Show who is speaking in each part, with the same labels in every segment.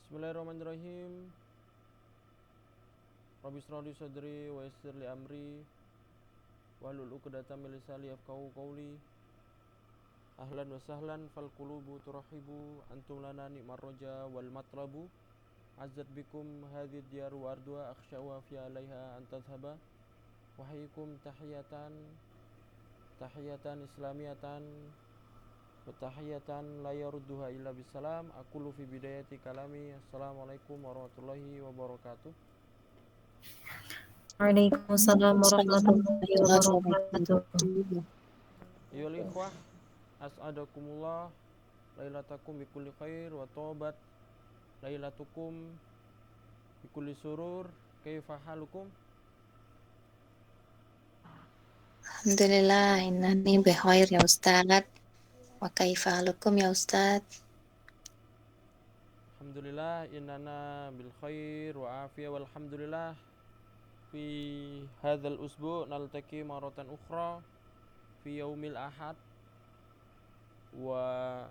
Speaker 1: Bismillahirrahmanirrahim. Rabbi shrah li sadri wa yassir li amri wahlul 'uqdatam min lisani yafqahu qawli. Ahlan wa sahlan fal qulubu turahibu antum lana ni'mar raja wal matlabu. Azzat bikum hadhihi diyar wa ardwa akhsha wa fi 'alaiha an tadhhaba. Wahyikum tahiyatan islamiyatan wa tahiyatan la yarudduha illa bisalam. Aqulu fi bidayati kalami assalamualaikum warahmatullahi wabarakatuh.
Speaker 2: Waalaikumsalam warahmatullahi wabarakatuh.
Speaker 1: Ayyuhal ikhwah, as'adakumullah lailatakum bikulli khair wa taubat lailatukum bikulli surur. Kaifa halukum?
Speaker 2: Alhamdulillah, innani bikhair ya Ustaz. Wa kaifa halukum ya Ustaz?
Speaker 1: Alhamdulillah innana bil khair wa afiyah walhamdulillah. Fi hadzal usbu' naltaqi maratan ukhra fi yaumil ahad wa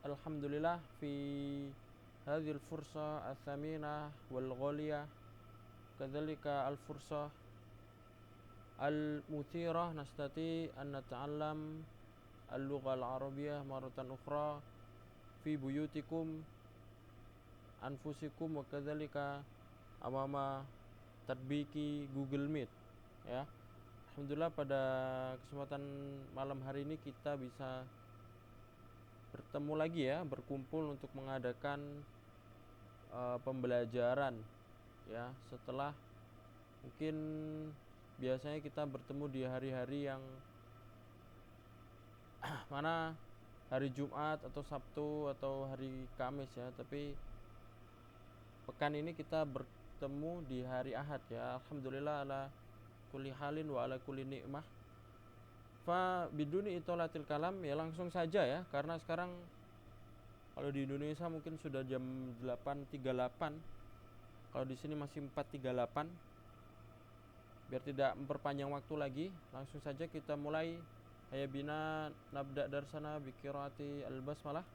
Speaker 1: alhamdulillah fi hadhil fursa atsaminah wal ghaliyah kadzalika al fursa al-muthirah nastati an nata'allam al-lugha al-arabiyyah maratan ukhra fi buyutikum anfusikum wa kadzalika amama tatbiki Google Meet, ya. Alhamdulillah pada kesempatan malam hari ini kita bisa bertemu lagi, ya, berkumpul untuk mengadakan pembelajaran, ya, setelah mungkin biasanya kita bertemu di hari-hari yang mana hari Jumat atau Sabtu atau hari Kamis, ya, tapi pekan ini kita bertemu di hari Ahad, ya. Alhamdulillah ala kulli halin wa ala kulli ni'mah. Fa biduni itolatil kalam, ya, langsung saja, ya, karena sekarang kalau di Indonesia mungkin sudah jam 8.38, kalau di sini masih 4.38. Biar tidak memperpanjang waktu lagi, langsung saja kita mulai. Hayya bina nabda darsana bi qiraati al-basmalah.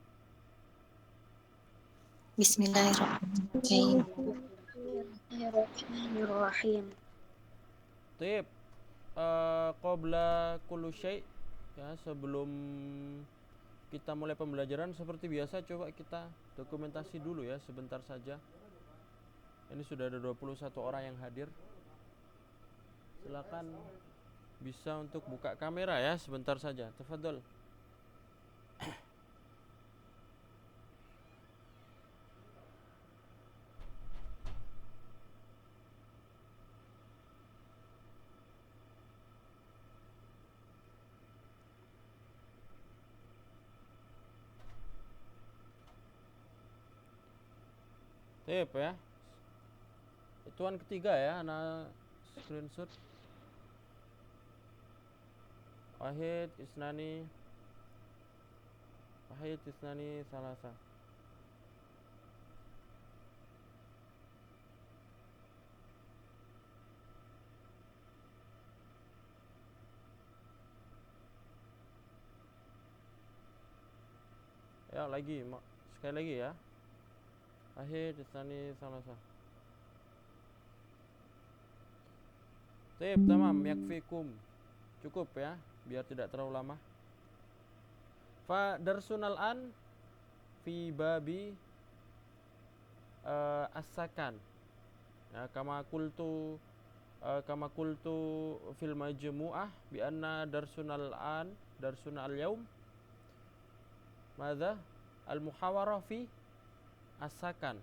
Speaker 2: Bismillahirrahmanirrahim.
Speaker 3: Bismillahirrahmanirrahim.
Speaker 1: Tip qabla kullu syai', ya, sebelum kita mulai pembelajaran seperti biasa coba kita dokumentasi dulu, ya, sebentar saja. Ini sudah ada 21 orang yang hadir. Silakan bisa untuk buka kamera, ya, sebentar saja. Tafadhol. Tip, ya. Hitungan ketiga, ya, anak screenshot. Wahid isnani salasa. Ya, lagi sekali lagi, ya. Wahid isnani salasa. Tip, tamam, yakfikum. Cukup, ya, biar tidak terlalu lama. Fa darsunal an fi babi as-sakan. Ya, kama qultu fil majmu'ah bi anna darsunal yaum madza al muhawarah fi as-sakan.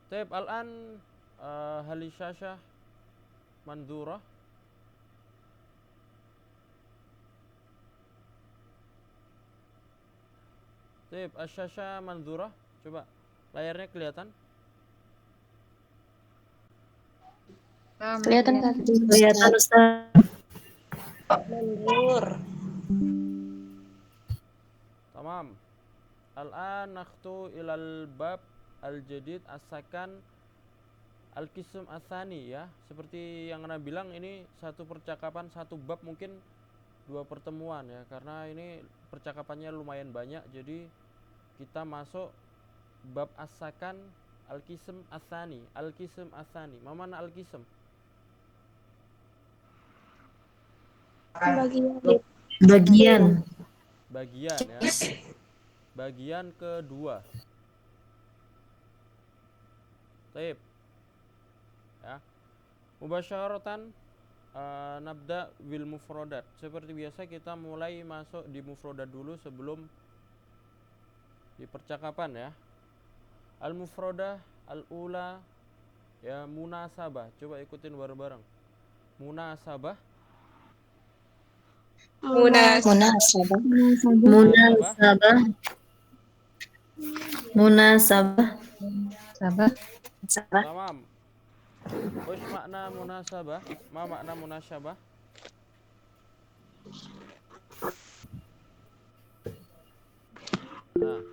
Speaker 1: Taib al-an hal syashah manzurah. Taib asy-syashah manzurah. Coba layarnya kelihatan?
Speaker 3: Kelihatan kan?
Speaker 2: Kelihatan Ustaz.
Speaker 3: Mandur.
Speaker 1: Tamam. Al-an nakhtu ilal bab al-jadid as-sakan al-qism ats-tsani, ya. Seperti yang Anda bilang, ini satu percakapan, satu bab mungkin dua pertemuan ya, karena ini percakapannya lumayan banyak, jadi kita masuk bab asakan al-qism asani. Al-qism asani. Ma mana al-qism?
Speaker 3: Bagian.
Speaker 1: Bagian ya. Bagian kedua. Baik. Ya. Mubasyaratan nabda bil mufrodat. Seperti biasa kita mulai masuk di mufrodat dulu sebelum di percakapan ya. Al mufrodah al ula ya, munasabah. Coba ikutin bareng-bareng. Munasabah.
Speaker 2: Munasabah.
Speaker 1: Munasabah.
Speaker 3: Munasabah.
Speaker 1: Tamam. Ush makna munasabah? Ma makna munasabah? Nah,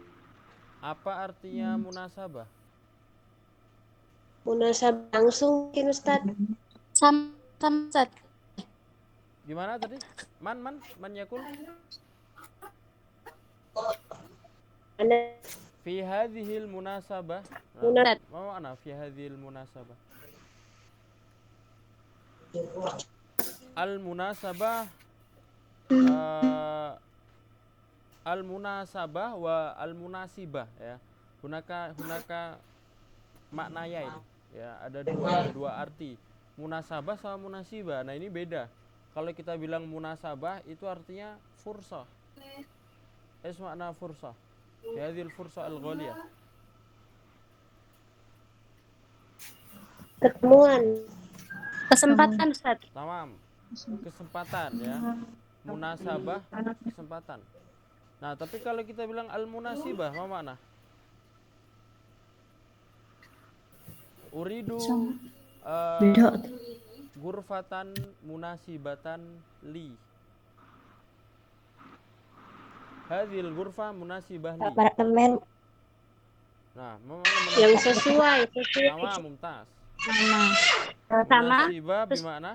Speaker 1: apa artinya munasabah?
Speaker 4: Munasabah langsung mungkin Ustaz.
Speaker 5: Sama Ustaz.
Speaker 1: Gimana tadi? Man yakul? Fi hadhil munasabah.
Speaker 4: Munasabah.
Speaker 1: Ma makna fi hadhil munasabah? Al munasabah al munasabah wa al munasibah ya. Hunaka maknanya ini ya, ada dua arti. Munasabah sama munasibah. Nah, ini beda. Kalau kita bilang munasabah itu artinya fursah. Makna fursah. Hadhil fursah al-ghaliyah.
Speaker 4: Ketemuan.
Speaker 5: Kesempatan Ustaz.
Speaker 1: Tamam. Kesempatan ya. Munasabah kesempatan. Nah, tapi kalau kita bilang al-munasibah, apa makna? Uridu gurfatan munasibatan li. Hadhil gurfa munasibah li.
Speaker 4: Apartemen.
Speaker 1: Nah, mana munasibah?
Speaker 4: Yang sesuai.
Speaker 1: Sama, mumtaz.
Speaker 5: Sama.
Speaker 1: Munasibah bimana?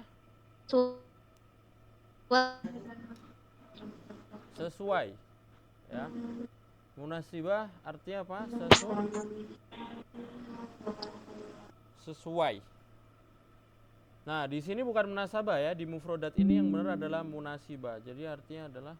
Speaker 1: Sesuai. Ya. Munasibah artinya apa? Sesuai. Nah, di sini bukan munasabah ya, di mufrodat ini yang benar adalah munasibah. Jadi artinya adalah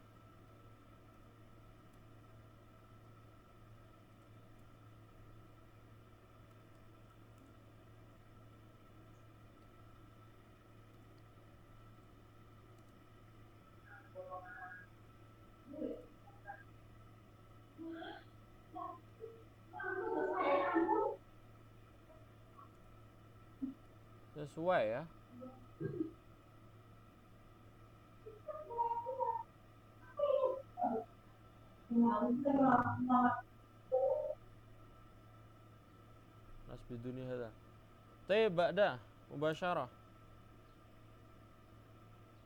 Speaker 1: sesuai ya. Nasbi dunia hada. Ba'da mubasyarah.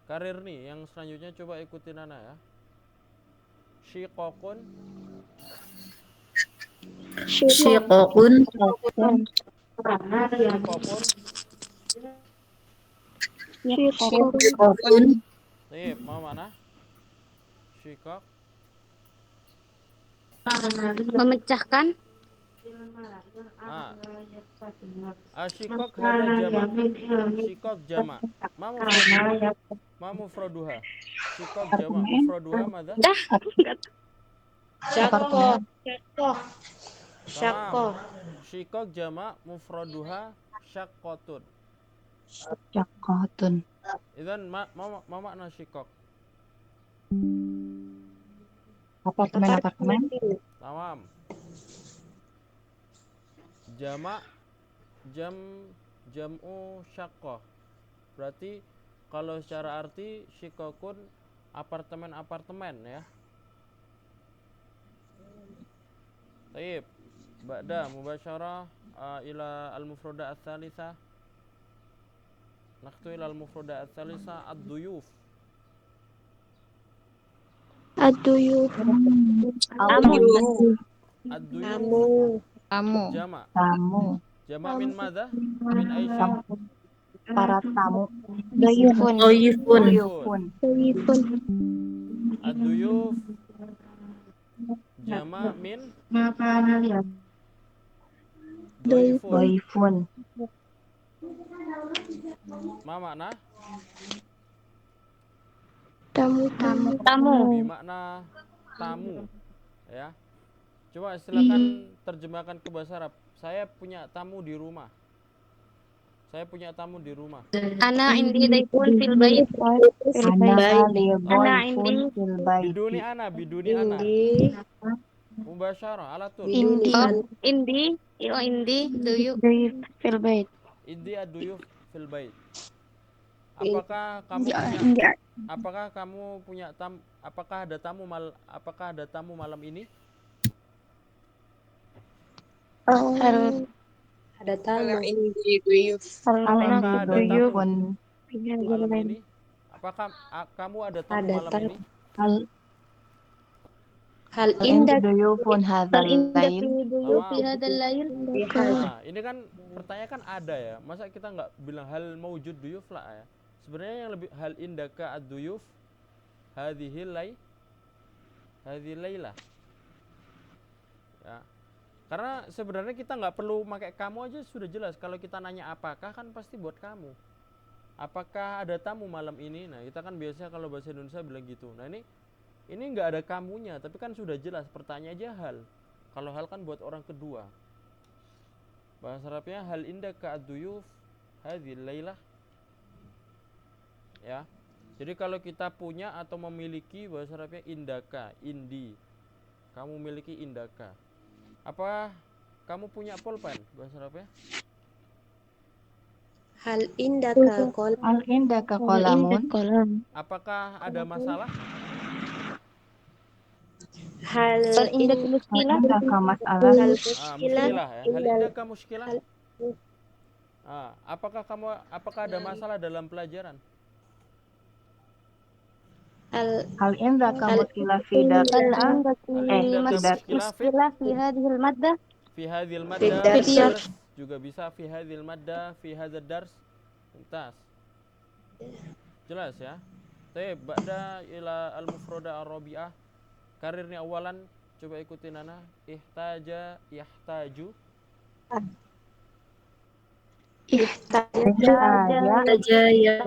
Speaker 1: Karir nih yang selanjutnya coba ikutin Ana ya. Syiqaqun.
Speaker 3: Syiqaqun. Syiqaqun.
Speaker 1: Ma mana? Syiqaq.
Speaker 5: Memecahkan.
Speaker 1: Syiqaq hada jama'. Syiqaq jama'. Ma mufraduha. Syiqaq jama'. Mufraduha madza?
Speaker 4: Syaqqah.
Speaker 1: Syiqaq jama' mufraduha syaqqatun.
Speaker 3: Syaqqatun.
Speaker 1: Idzan ma makna syiqaq?
Speaker 3: Apartemen.
Speaker 1: Tamam. Jama' jam'u syaqqah. Berarti kalau secara arti syiqaqun apartemen-apartemen ya. Baik. Ba'da mubasyarah ila al-mufradah ats-tsalitsah. Naqtu ila al-mufradah ats-tsalitsah ad-duyuf.
Speaker 5: Ad-duyuf.
Speaker 1: Ad-duyuf.
Speaker 3: Tamu.
Speaker 1: Jama'.
Speaker 3: Tamu.
Speaker 1: Jama' min madza? Min aisyah.
Speaker 6: para tamu.
Speaker 4: Dayufun.
Speaker 3: Doyufun.
Speaker 6: Duyufun.
Speaker 5: Dayufun.
Speaker 1: Ad-duyuf jama min doifun.
Speaker 6: Doifun.
Speaker 1: Ma makna?
Speaker 5: Tamu.
Speaker 1: Bermakna tamu. Ya. Coba silakan terjemahkan ke bahasa Arab. Saya punya tamu di rumah. Saya punya tamu di rumah.
Speaker 5: Ana indi dayfun fil bait.
Speaker 6: Ana li
Speaker 5: Ana
Speaker 6: doifun
Speaker 5: indi.
Speaker 6: fil baiti.
Speaker 1: Biduni ana.
Speaker 4: Indi.
Speaker 1: Mubasyarah ala tur.
Speaker 4: Biduni
Speaker 5: Oh,
Speaker 4: an.
Speaker 5: indi. Indi. Duyuf. Fil bait.
Speaker 1: Iddi ad-duyuf fil bait.
Speaker 4: In-
Speaker 1: Apakah kamu punya apakah ada tamu malam ini?
Speaker 5: Hal
Speaker 4: Ada tamu.
Speaker 1: Apakah ada tamu
Speaker 6: Duyufun.
Speaker 1: malam ini? Apakah kamu ada tamu
Speaker 4: Ada
Speaker 1: malam
Speaker 4: tamu.
Speaker 1: ini?
Speaker 4: Hal
Speaker 6: Indi
Speaker 4: indak
Speaker 6: duyufun hadzal lail.
Speaker 5: duyuf
Speaker 1: Tamam.
Speaker 5: fi hadzal lail.
Speaker 1: Nah, ini kan pertanyaan kan ada ya. Masa kita nggak bilang hal maujud duyuf lah ya. Sebenarnya yang lebih hal indaka ad-duyuf hadhihi lailah. Ya. Karena sebenarnya kita nggak perlu pakai kamu aja sudah jelas. Kalau kita nanya apakah kan pasti buat kamu. Apakah ada tamu malam ini? Nah, kita kan biasanya kalau bahasa Indonesia bilang gitu. Nah, ini nggak ada kamunya, tapi kan sudah jelas pertanyaan aja hal. Kalau hal kan buat orang kedua. Bahasa Arabnya hal indaka ad-duyuf hadhil lailah. Ya. Jadi kalau kita punya atau memiliki, bahasa Arabnya indaka, indi. Kamu miliki indaka. Apa kamu punya pulpen bahasa Arabnya?
Speaker 4: hal indaka kol.
Speaker 6: Al indaka qalamun.
Speaker 1: Apakah ada masalah?
Speaker 4: Hal
Speaker 5: indak
Speaker 6: Al
Speaker 5: muskilah.
Speaker 6: indaka mas'alah.
Speaker 4: hal
Speaker 1: Muskilah ya. Hal
Speaker 4: indal-
Speaker 1: indaka muskilah. Apakah ada masalah dalam pelajaran?
Speaker 6: Hal indaka
Speaker 4: Al-
Speaker 6: muskilah fi
Speaker 5: Hal
Speaker 6: darika.
Speaker 5: indaki muskilah fi hadhil maddah.
Speaker 1: Fi hadhil
Speaker 4: Fi
Speaker 1: madda
Speaker 4: darsi.
Speaker 1: dars juga bisa fi hadhil madda fi hadzal dars. Tuntas. Jelas ya? Baik, ba'da ila al-mufrada ar-rabi'ah. Karirnya awalan coba ikutin Nana. Yahtaju.
Speaker 6: Ihtaja.
Speaker 3: Saja ya.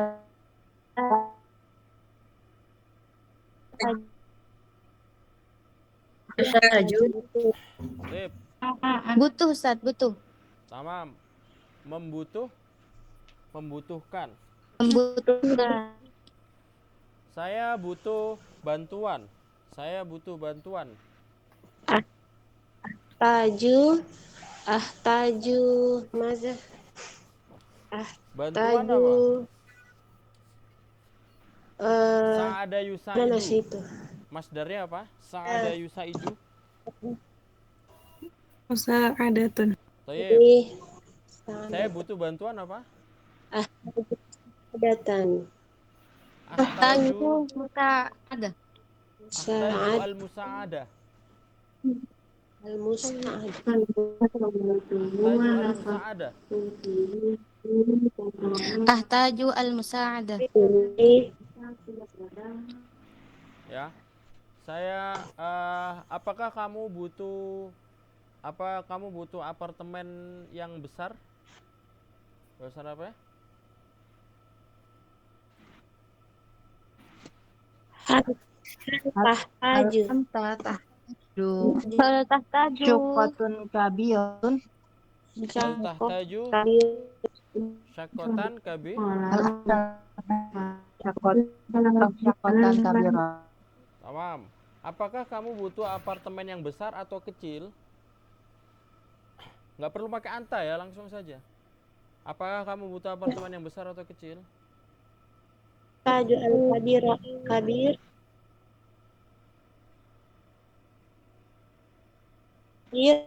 Speaker 3: Yahtaju.
Speaker 1: Baik,
Speaker 5: Butuh Ustaz, butuh.
Speaker 1: tamam. Membutuhkan.
Speaker 5: Membutuhkan.
Speaker 1: Saya butuh bantuan.
Speaker 4: Taju. Taju. Maza.
Speaker 1: Bantuan apa?
Speaker 4: Taju.
Speaker 1: Sa'ada
Speaker 4: Mana
Speaker 1: yusaidu.
Speaker 4: situ?
Speaker 1: Masdarnya apa? Sa'ada yusaidu.
Speaker 7: Musa'adatun.
Speaker 1: Baik.
Speaker 4: Ini
Speaker 1: Saya butuh bantuan apa?
Speaker 4: Datan.
Speaker 1: Ahtaju
Speaker 5: Ada.
Speaker 4: Saat
Speaker 1: al-musa'adah.
Speaker 4: al-musa'ad.
Speaker 5: Ahtaju al-musa'adah.
Speaker 4: Ini
Speaker 1: Ya. Saya apakah kamu butuh apartemen yang besar? Bahasa apa ya?
Speaker 4: tahtaju.
Speaker 5: Hal tahtaju.
Speaker 6: Syuqatun kabiyun.
Speaker 1: Hal tahtaju syakotan kabi.
Speaker 6: Syuqatan kabira.
Speaker 1: Tamam. Apakah kamu butuh apartemen yang besar atau kecil? Nggak perlu pakai anta ya, langsung saja. Apakah kamu butuh apartemen yang besar atau kecil?
Speaker 4: Taju al-kabir. Kabir. Iya.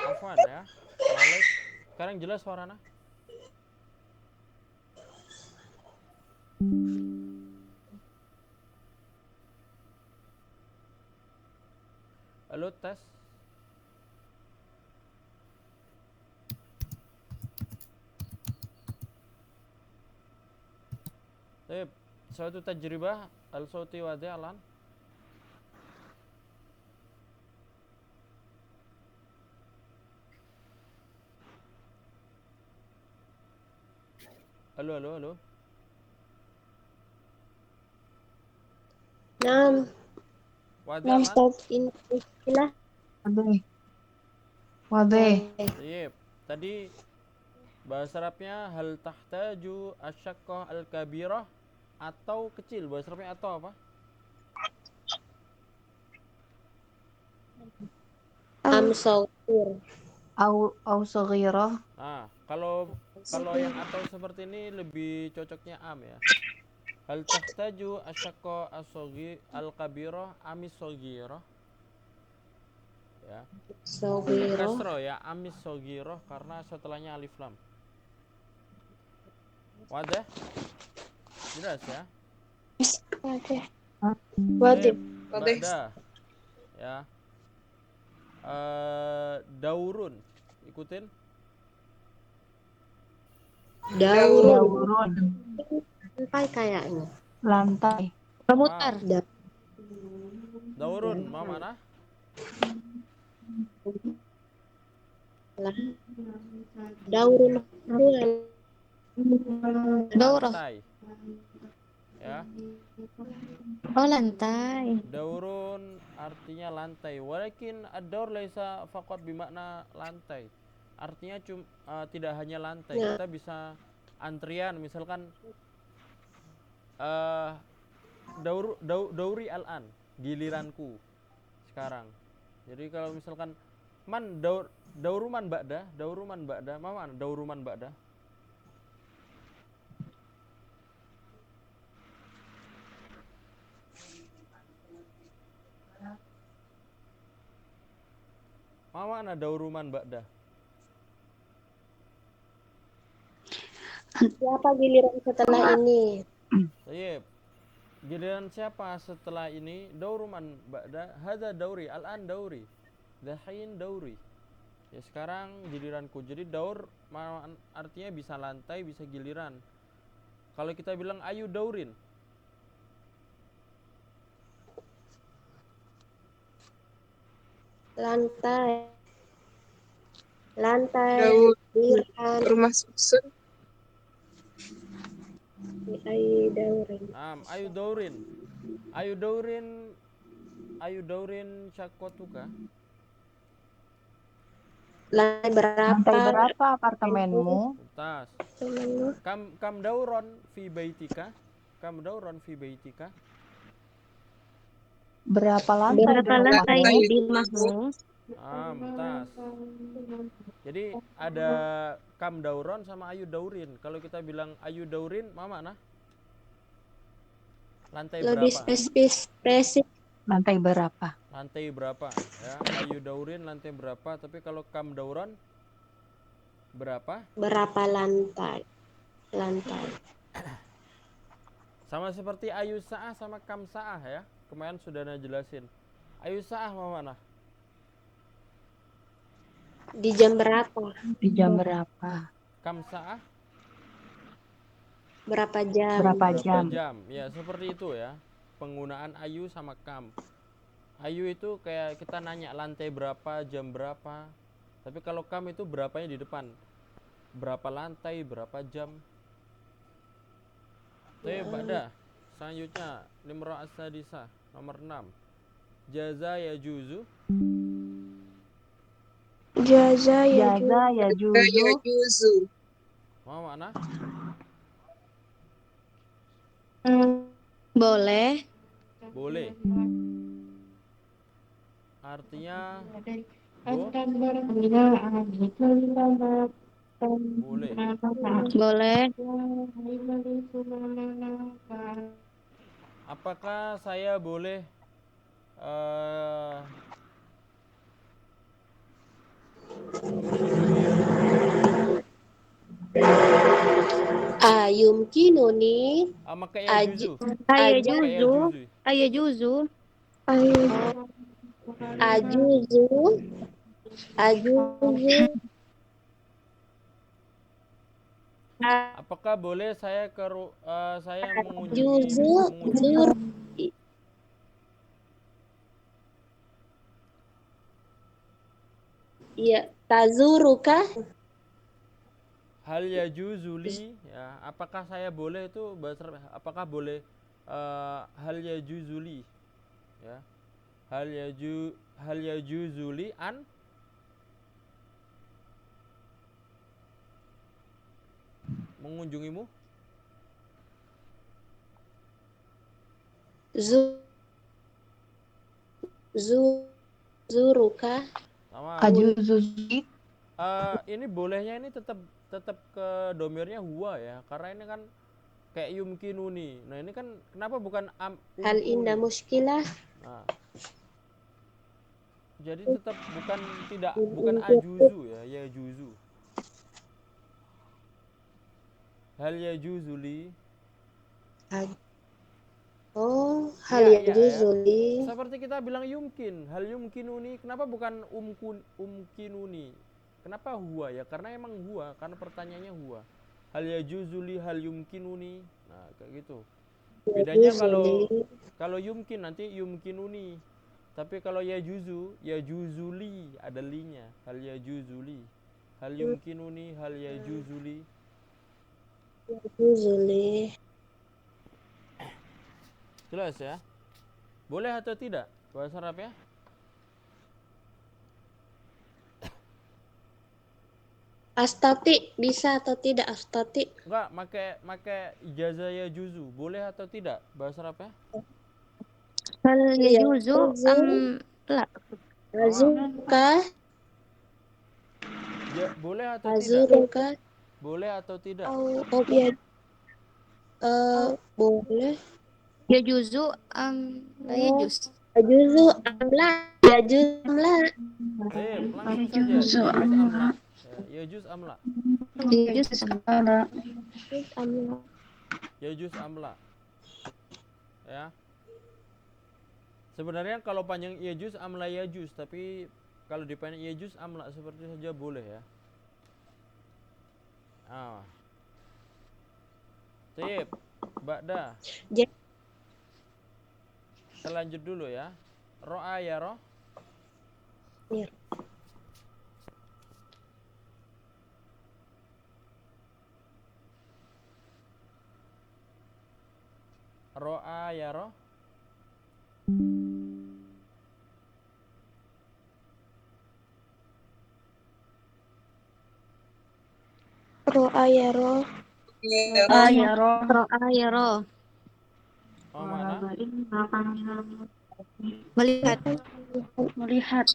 Speaker 1: Afwan ya. Balik. Sekarang jelas suaranya? Halo, tes. Baik, suatu tajribah al-sauti wadi alan. Halo, halo, halo.
Speaker 4: Nam.
Speaker 1: Wadi
Speaker 4: Nam
Speaker 1: alan.
Speaker 4: Ustaz. Inilah.
Speaker 6: Wadih. Wadih.
Speaker 1: Baik, tadi bahasa Arabnya hal tahtaju asyaqqah al-kabirah atau kecil. Bahasa Arabnya atau apa?
Speaker 4: Amsautir.
Speaker 6: Au saghirah.
Speaker 1: Nah, kalau yang atau seperti ini lebih cocoknya am ya. Hal tahtaju asyaqqa as-saghi al-kabirah amis saghirah. Ya. Pakai
Speaker 4: Saghirah.
Speaker 1: kasro ya, amis saghirah karena setelahnya alif lam. Wadah? Jelas ya?
Speaker 4: Oke.
Speaker 1: Baik,
Speaker 4: Wajib.
Speaker 1: Ba'da. Ya. Daurun. Ikutin.
Speaker 4: Daur.
Speaker 6: Daurun.
Speaker 4: Lantai kayaknya.
Speaker 6: Lantai.
Speaker 5: Memutar.
Speaker 1: Daurun, mau mana?
Speaker 4: Daurun.
Speaker 5: Daurah.
Speaker 1: Lantai. Ya.
Speaker 5: Oh, lantai.
Speaker 1: Daurun artinya lantai. Walakin ad-daur laisa faqat bimakna lantai. Artinya tidak hanya lantai.
Speaker 4: Ya.
Speaker 1: Kita bisa antrian misalkan dauri al-an, giliranku sekarang. Jadi kalau misalkan man dauruman ba'da, mana dauruman ba'da? Mana dauruman ba'da?
Speaker 4: Siapa giliran setelah ini?
Speaker 1: Baik. Giliran siapa setelah ini? Dauruman ba'da, hadza dauri, al-an dauri. Dahin dauri. Ya sekarang giliranku. Jadi daur artinya bisa lantai, bisa giliran. Kalau kita bilang ayu daurin,
Speaker 4: Lantai. Lantai.
Speaker 7: Daur.
Speaker 4: Giliran.
Speaker 7: Rumah susun.
Speaker 4: Ayu daurin.
Speaker 1: ayu daurin. Ayu daurin syakotuka.
Speaker 4: Lantai
Speaker 6: Lantai
Speaker 4: berapa?
Speaker 6: berapa apartemenmu?
Speaker 1: Tas.
Speaker 4: Temenmu?
Speaker 1: Kam dauron fi baitika. Kam dauron fi baitika.
Speaker 6: Berapa lantai di
Speaker 5: Berapa lantai
Speaker 6: rumahmu?
Speaker 5: di rumahmu?
Speaker 1: Tas. Jadi ada kam dauron sama ayu daurin. Kalau kita bilang ayu daurin, mana? Lantai
Speaker 4: Lebih
Speaker 1: berapa?
Speaker 4: spesifik.
Speaker 6: Lantai berapa?
Speaker 1: Lantai berapa? Ya, ayu daurin lantai berapa? Tapi kalau kam dauron berapa?
Speaker 4: Berapa lantai? Lantai.
Speaker 1: Sama seperti ayu sa'ah sama kam sa'ah ya. Kemarin sudah jelasin. Ayu sa'ah mana?
Speaker 4: Di jam berapa?
Speaker 6: Di jam berapa?
Speaker 1: Kam sa'ah
Speaker 4: Berapa jam?
Speaker 6: Berapa
Speaker 1: berapa
Speaker 6: jam?
Speaker 1: jam? Ya, seperti itu ya. Penggunaan ayu sama kam. Ayu itu kayak kita nanya lantai berapa, jam berapa. Tapi kalau kam itu berapanya di depan. Berapa lantai, berapa jam. Tapi pada selanjutnya limro asadisa nomor 6. Jaza ya juzu.
Speaker 4: Jaza ya
Speaker 6: Jaza ya juzu.
Speaker 7: Yuzu.
Speaker 1: Mau mana?
Speaker 5: Boleh.
Speaker 1: Boleh. Artinya boleh.
Speaker 5: Boleh.
Speaker 1: Apakah saya boleh
Speaker 4: Ayumkinuni.
Speaker 1: maka ya juzu.
Speaker 5: Aya
Speaker 1: Maka ya
Speaker 5: juzu.
Speaker 1: juzu.
Speaker 5: Aya juzu.
Speaker 4: Ayu. Ajuzu. Ajuzu.
Speaker 1: Apakah boleh saya saya mengunjungi
Speaker 4: Ajuzu. Zur. Iya. Tazuruka.
Speaker 1: hal yajuzuli ya, apakah saya boleh itu bahasa Arab, apakah boleh hal yajuzuli ya, hal yajuzuli an mengunjungimu.
Speaker 4: Zu. Zu. Zuruka.
Speaker 1: Sama
Speaker 6: Ajuzuzi.
Speaker 1: ini bolehnya ini tetap tetap ke domirnya huwa ya, karena ini kan kayak yumkinuni. Nah ini kan kenapa bukan
Speaker 4: Hal inda
Speaker 1: umkuni?
Speaker 4: muskilah.
Speaker 1: Nah, jadi tetap bukan ajuzu ya, ya juzu. Hal ya juzuli.
Speaker 4: Oh, hal
Speaker 1: Ya,
Speaker 4: yang
Speaker 1: ya, ya.
Speaker 4: juzuli.
Speaker 1: Seperti kita bilang yumkin, hal yumkinuni. Kenapa bukan umkinuni? Kenapa huwa ya? Karena emang huwa, karena pertanyaannya huwa. Hal ya juzuli, hal yumkinuni. Nah, kayak gitu. Bedanya kalau yumkin nanti yumkinuni. Tapi kalau ya juzu, ya juzuli ada linya. Hal ya juzuli. Hal yumkinuni, hal ya juzuli.
Speaker 4: Juzuli.
Speaker 1: Jelas ya? Boleh atau tidak bahasa Arab ya?
Speaker 4: Astati bisa atau tidak astati?
Speaker 1: Enggak, make ijazah ya juzu. Boleh atau tidak bahasa Arab ya?
Speaker 5: Hal
Speaker 4: Iya.
Speaker 5: yajuzu am la.
Speaker 4: Azuka.
Speaker 1: Ya, boleh atau tidak?
Speaker 4: Azuruka.
Speaker 1: Boleh atau tidak?
Speaker 4: Oh ya. Boleh.
Speaker 5: Yajuzu am la yajuz.
Speaker 4: Ajuzu amla. Yajuz amla.
Speaker 1: Langsung saja. Yajuz amla. Yajuz amla.
Speaker 5: Yajuz
Speaker 3: Ada.
Speaker 4: Amla.
Speaker 1: Yajuz amla. Ya. Sebenarnya kalau panjang yajuz amla yajuz, tapi kalau dipendek yajuz amla seperti saja boleh ya. Ah. Sip. Ba'da. Kita lanjut dulu ya. Ro'a ya roh.
Speaker 4: Iya.
Speaker 1: Ro'a ya roh.
Speaker 4: Ro'a ya roh.
Speaker 5: Ro'a yara.
Speaker 1: Oh, mana?
Speaker 5: Melihat.
Speaker 3: Melihat.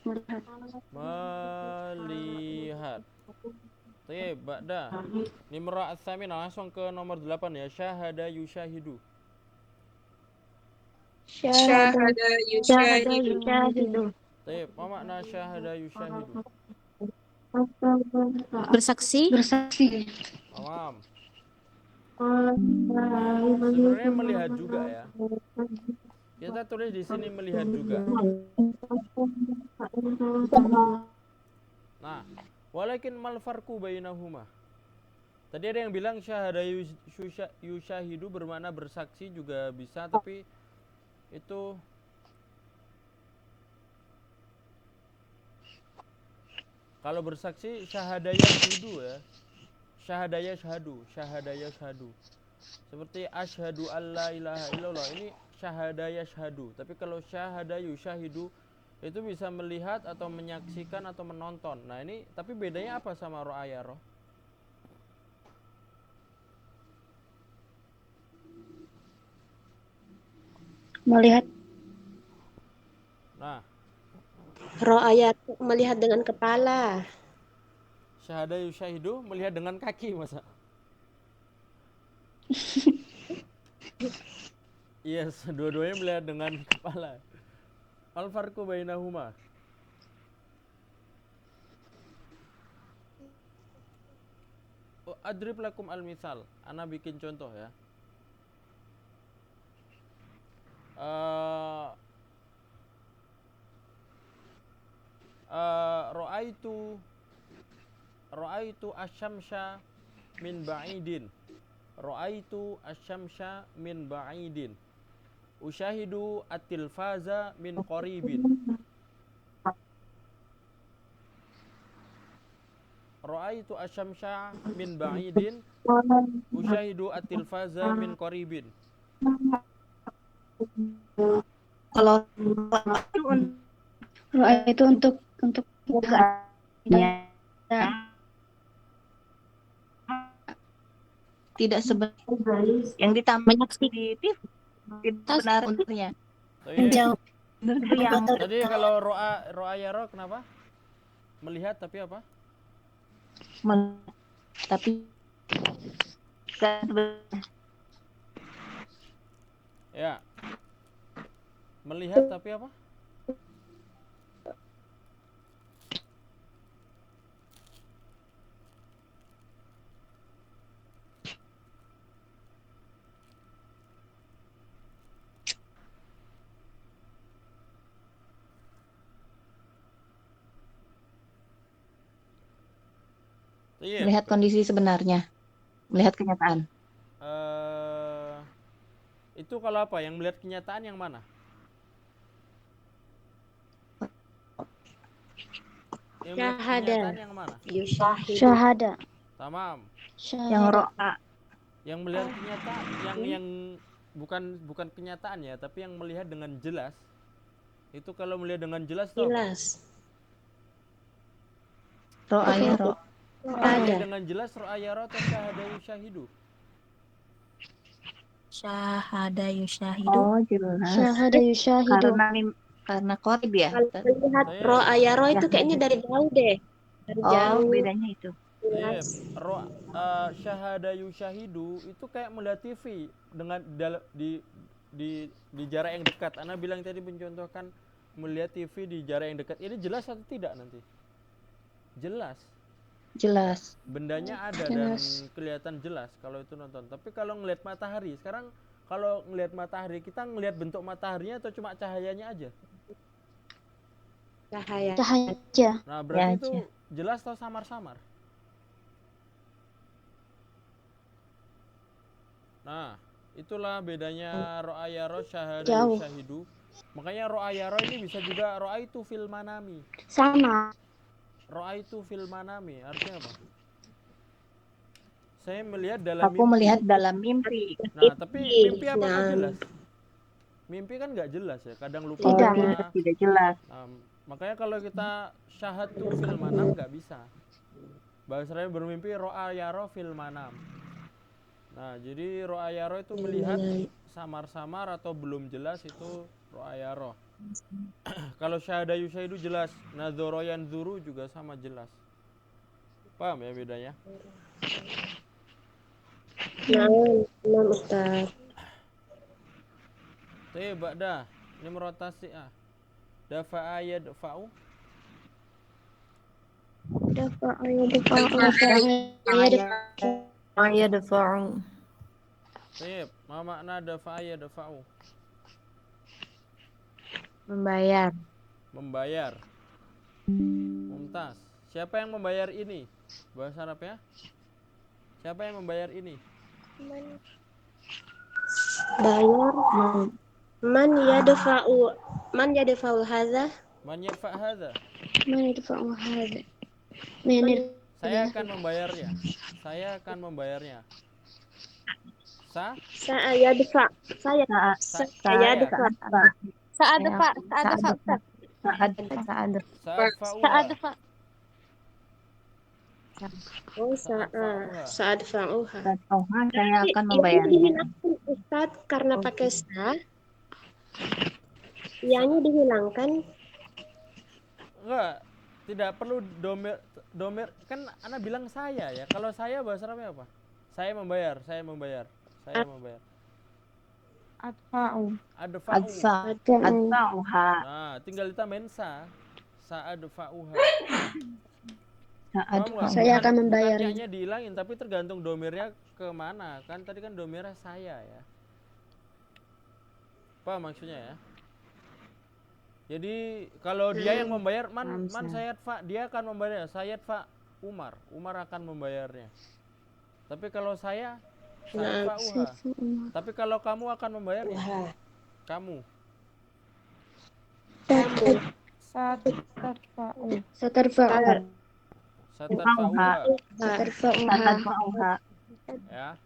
Speaker 1: Melihat. Oke, Ba'da. Nimra as-samina, langsung ke nomor 8 ya. Syahada yusyahidu.
Speaker 4: Syahada.
Speaker 5: Syahada yusyahidu.
Speaker 1: Oke, apa makna syahada yusyahidu?
Speaker 5: Bersaksi.
Speaker 1: Tamam. Sebenarnya melihat juga ya. Kita tulis di sini melihat juga. Nah, walakin mal farqu bainahuma. Tadi ada yang bilang syahada yusyahidu bermakna bersaksi juga bisa, tapi itu kalau bersaksi syahada yashhadu ya. Syahada yashhadu. Seperti asyhadu alla ilaha illallah, ini syahada yashhadu. Tapi kalau syahada yusyahidu itu bisa melihat atau menyaksikan atau menonton. Nah, ini tapi bedanya apa sama ro'aya roh?
Speaker 3: Melihat.
Speaker 1: Nah,
Speaker 4: Ro'ayat melihat dengan kepala.
Speaker 1: syahada yusyahidu melihat dengan kaki masa? Yes, dua-duanya melihat dengan kepala. Al farqu bainahuma. Adrib lakum al misal. Ana bikin contoh ya. Ra'aitu asyamsya min ba'idin. Ra'aitu asyamsya min ba'idin. Usyahidu at-tilfaza min qaribin. Ra'aitu asyamsya min ba'idin. Usyahidu at-tilfaza min qaribin.
Speaker 6: Kalau
Speaker 3: Roa itu untuk
Speaker 6: tidak sebenarnya yang ditambahnya positif tidak benar untuknya.
Speaker 2: Menjawab.
Speaker 6: Yang
Speaker 1: Tadi kalau ro'a yara kenapa? Melihat tapi apa?
Speaker 6: tapi kan
Speaker 1: Ya. Melihat tapi apa? Iya.
Speaker 6: melihat kondisi sebenarnya, melihat kenyataan.
Speaker 1: Itu kalau apa? Yang melihat kenyataan yang mana? Yang melihat
Speaker 4: Syahada.
Speaker 1: kenyataan yang mana?
Speaker 4: Yusyahidu.
Speaker 3: syahada.
Speaker 1: Tamam.
Speaker 6: Yang ro'a
Speaker 1: Yang melihat kenyataan, yang bukan kenyataan ya, tapi yang melihat dengan jelas. Itu kalau melihat dengan jelas tuh apa?
Speaker 4: Jelas.
Speaker 6: ro'a ya ro.
Speaker 1: Melihat
Speaker 4: Ada.
Speaker 1: dengan jelas ro'a yara atau syahada yusyahidu?
Speaker 2: Syahada yusyahidu.
Speaker 6: Oh jelas.
Speaker 3: Syahada yusyahidu.
Speaker 6: Karena korib ya.
Speaker 4: Kalau melihat
Speaker 1: Saya-
Speaker 4: ro'a yara itu
Speaker 6: Ya.
Speaker 4: kayaknya dari jauh deh. Dari
Speaker 6: Oh
Speaker 4: jauh.
Speaker 6: bedanya itu.
Speaker 1: Iya,
Speaker 4: Jelas.
Speaker 1: syahada yusyahidu itu kayak melihat TV dengan di jarak yang dekat. Ana bilang tadi mencontohkan melihat TV di jarak yang dekat. Ini jelas atau tidak nanti? Jelas.
Speaker 6: Jelas.
Speaker 1: Bendanya ada
Speaker 3: Jelas.
Speaker 1: dan kelihatan jelas kalau itu nonton. Tapi kalau ngelihat matahari, sekarang kalau ngelihat matahari, kita ngelihat bentuk mataharinya atau cuma cahayanya aja?
Speaker 4: Cahaya.
Speaker 3: Cahaya.
Speaker 1: Nah, berarti
Speaker 6: Ya,
Speaker 1: itu jelas atau samar-samar? Nah, itulah bedanya ro'a yara syahada
Speaker 3: Jauh.
Speaker 1: yusyahidu. Makanya ro'a yara ini bisa juga ro'a itu fil manami.
Speaker 3: Sama.
Speaker 1: Ro'a itu fil manami artinya apa? Saya melihat dalam
Speaker 6: Aku
Speaker 1: mimpi.
Speaker 6: melihat dalam mimpi.
Speaker 1: Nah, tapi mimpi apakah
Speaker 4: Nah.
Speaker 1: jelas? Mimpi kan nggak jelas ya, kadang lupa
Speaker 3: Tidak.
Speaker 1: lupa.
Speaker 6: Tidak jelas.
Speaker 1: Nah, makanya kalau kita syahadu fil manam nggak bisa. Bahasa Arabnya bermimpi ro'a yara fil manam. Nah, jadi ro'a yara itu melihat samar-samar atau belum jelas itu ro'a yara. Kalau syahada yusyahidu jelas, nadzara yanzuru juga sama jelas. Paham ya bedanya?
Speaker 4: Nah, Ustaz.
Speaker 1: Ba'da, ini merotasi dafa'a yadfa'u.
Speaker 2: Yadfa'u.
Speaker 1: Ma makna dafa'a yadfa'u?
Speaker 2: Membayar.
Speaker 1: Membayar. Mumtaz. Siapa yang membayar ini? Bahasa Arabnya? Siapa yang membayar ini?
Speaker 4: Bayar. Man yadfa'u hadza?
Speaker 1: Man yadfa' hadza?
Speaker 3: Man yadfa'u hadha?
Speaker 1: Saya akan membayarnya. Saya akan membayarnya.
Speaker 4: Saya yadfa. Saya yadfa.
Speaker 5: Sa'adfa. Ustaz.
Speaker 1: Sa'adfa'uha.
Speaker 4: Oh, sa'adfa'uha.
Speaker 6: Oh, saya akan
Speaker 4: Ini
Speaker 6: membayarnya.
Speaker 4: dihilangkan Ustaz karena pakai sa. Ianya dihilangkan.
Speaker 1: Enggak, tidak perlu domir kan Ana bilang saya ya. Kalau saya bahasa Arabnya apa? Saya membayar.
Speaker 2: Adfa'u.
Speaker 1: Adfa'u.
Speaker 6: Adfa'uha.
Speaker 1: Nah, tinggal ditambahin sa'adfa'uha.
Speaker 3: Saya akan membayar.
Speaker 1: Bukan dihilangin tapi tergantung domirnya kemana. Kan tadi kan domirnya saya ya. Apa maksudnya ya? Jadi kalau dia yang membayar, man Sayyid Fa, dia akan membayar. Sayyid Fa Umar akan membayarnya. Tapi kalau saya Sayyid Fa Uha. Tapi kalau kamu akan membayarnya, kamu.
Speaker 3: Satarfa'u.
Speaker 1: Satarfa'uha. Ya.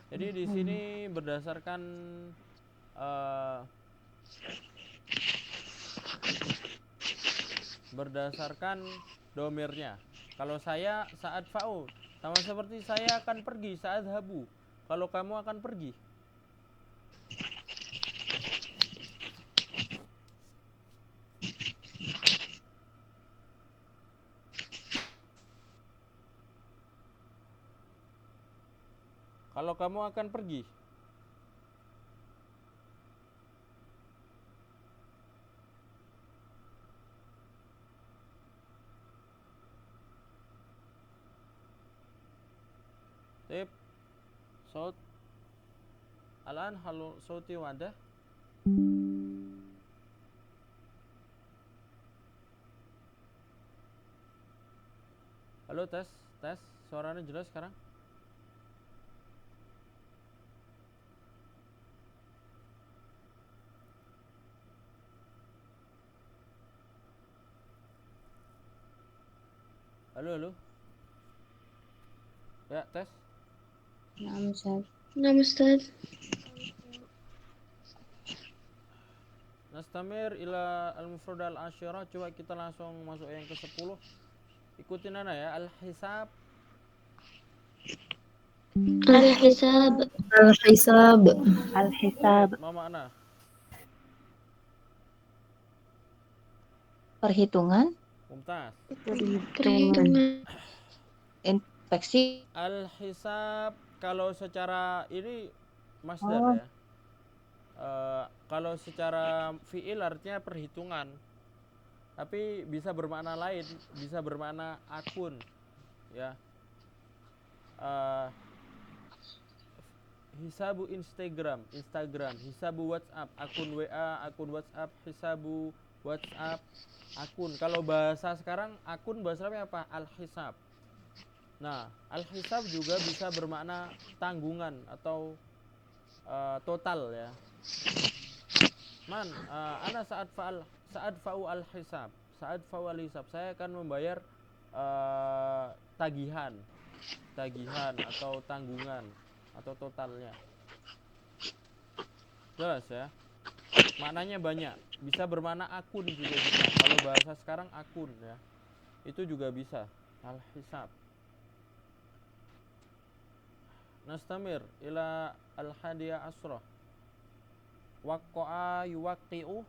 Speaker 1: Jadi di sini berdasarkan domirnya. Kalau saya saat fa'u, sama seperti saya akan pergi saat habu. Kalau kamu akan pergi. Kalau kamu akan pergi. Tip. Saut. Alan halo sauti wadah. Halo tes. Suaranya jelas sekarang? Halo. Ya, tes.
Speaker 3: Naam Ustaz.
Speaker 1: Nastamir ila al-mufrad al-asyirah. Coba kita langsung masuk yang ke-10. Ikutin Ana ya. Al-hisab.
Speaker 6: Al-hisab.
Speaker 1: Ma makna?
Speaker 6: Perhitungan.
Speaker 1: Mumtaz.
Speaker 3: Perhitungan.
Speaker 6: Infeksi.
Speaker 1: Al-hisab kalau secara ini masdar ya. Kalau secara fi'il artinya perhitungan. Tapi bisa bermakna lain, bisa bermakna akun ya. Hisabu Instagram, hisabu WhatsApp, akun WA, akun WhatsApp, hisabu WhatsApp, akun. Kalau bahasa sekarang akun bahasa apa? Al-hisab. Nah, al-hisab juga bisa bermakna tanggungan atau total ya. Ana saat fa'u al-hisab. Saya akan membayar tagihan atau tanggungan atau totalnya. Jelas ya? Maknanya banyak. Bisa bermakna akun juga bisa. Kalau bahasa sekarang akun ya. Itu juga bisa. Al-hisab. Nastamir ila al-hadiyah asrah. Waqqa'a yuwaqqi'u.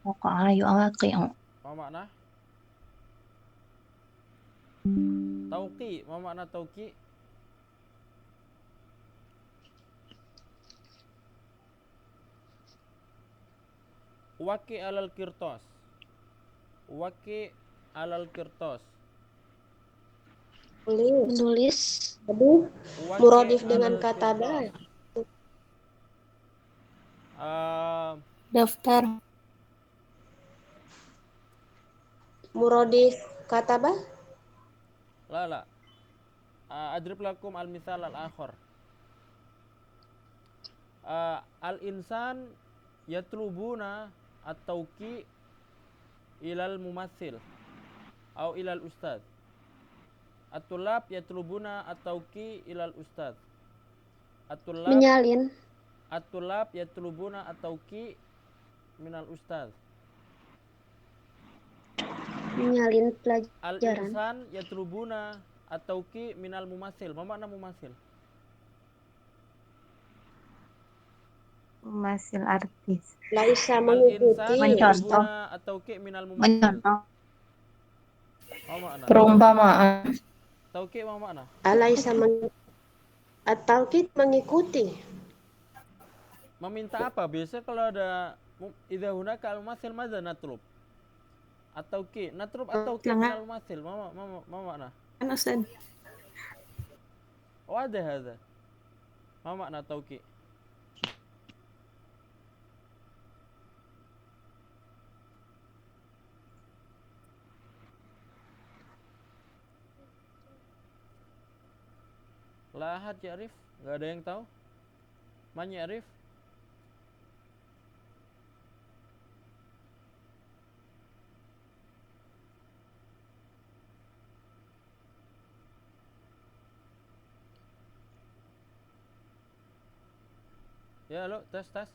Speaker 3: Waqa'a yuwaqi'u.
Speaker 1: Apa makna? Tauqi. Apa makna tauqi? Waqi alal kirtos.
Speaker 4: Menulis. Muradif dengan kata ba.
Speaker 5: Daftar.
Speaker 4: Muradif kata ba.
Speaker 1: La. Adrib lakum al-mithal al-akhar. Al-insan yatlubuna at-tauqi ilal mumatsil atau ilal ustad. At-tulab yatlubuna at-tauqi ilal ustad.
Speaker 3: Menyalin.
Speaker 1: At-tulab yatlubuna at-tauqi minal ustad.
Speaker 3: Menyalin pelajaran.
Speaker 1: Al-insan yatlubuna at-tauqi minal mumatsil. Apa makna mumatsil?
Speaker 6: Mumasil artis.
Speaker 4: Laisa mengikuti.
Speaker 6: Mencontoh.
Speaker 1: At-tauqi minal mumatsil. Apa makna?
Speaker 5: Perumpamaan.
Speaker 1: Tauqi apa makna?
Speaker 4: Laisa mengikuti.
Speaker 1: Meminta apa? Biasanya kalau ada idza hunaka al-mumathil madza natlub? At-tawqi, natlub at-tawqi min
Speaker 7: Lengan
Speaker 1: al-mumathil. ما معنى؟
Speaker 7: Ustaz.
Speaker 1: واضح هذا. ما معنى التوقيع؟ La ahad ya'rif? Enggak ada yang tahu? Man ya'rif? Ya, halo, tes tes.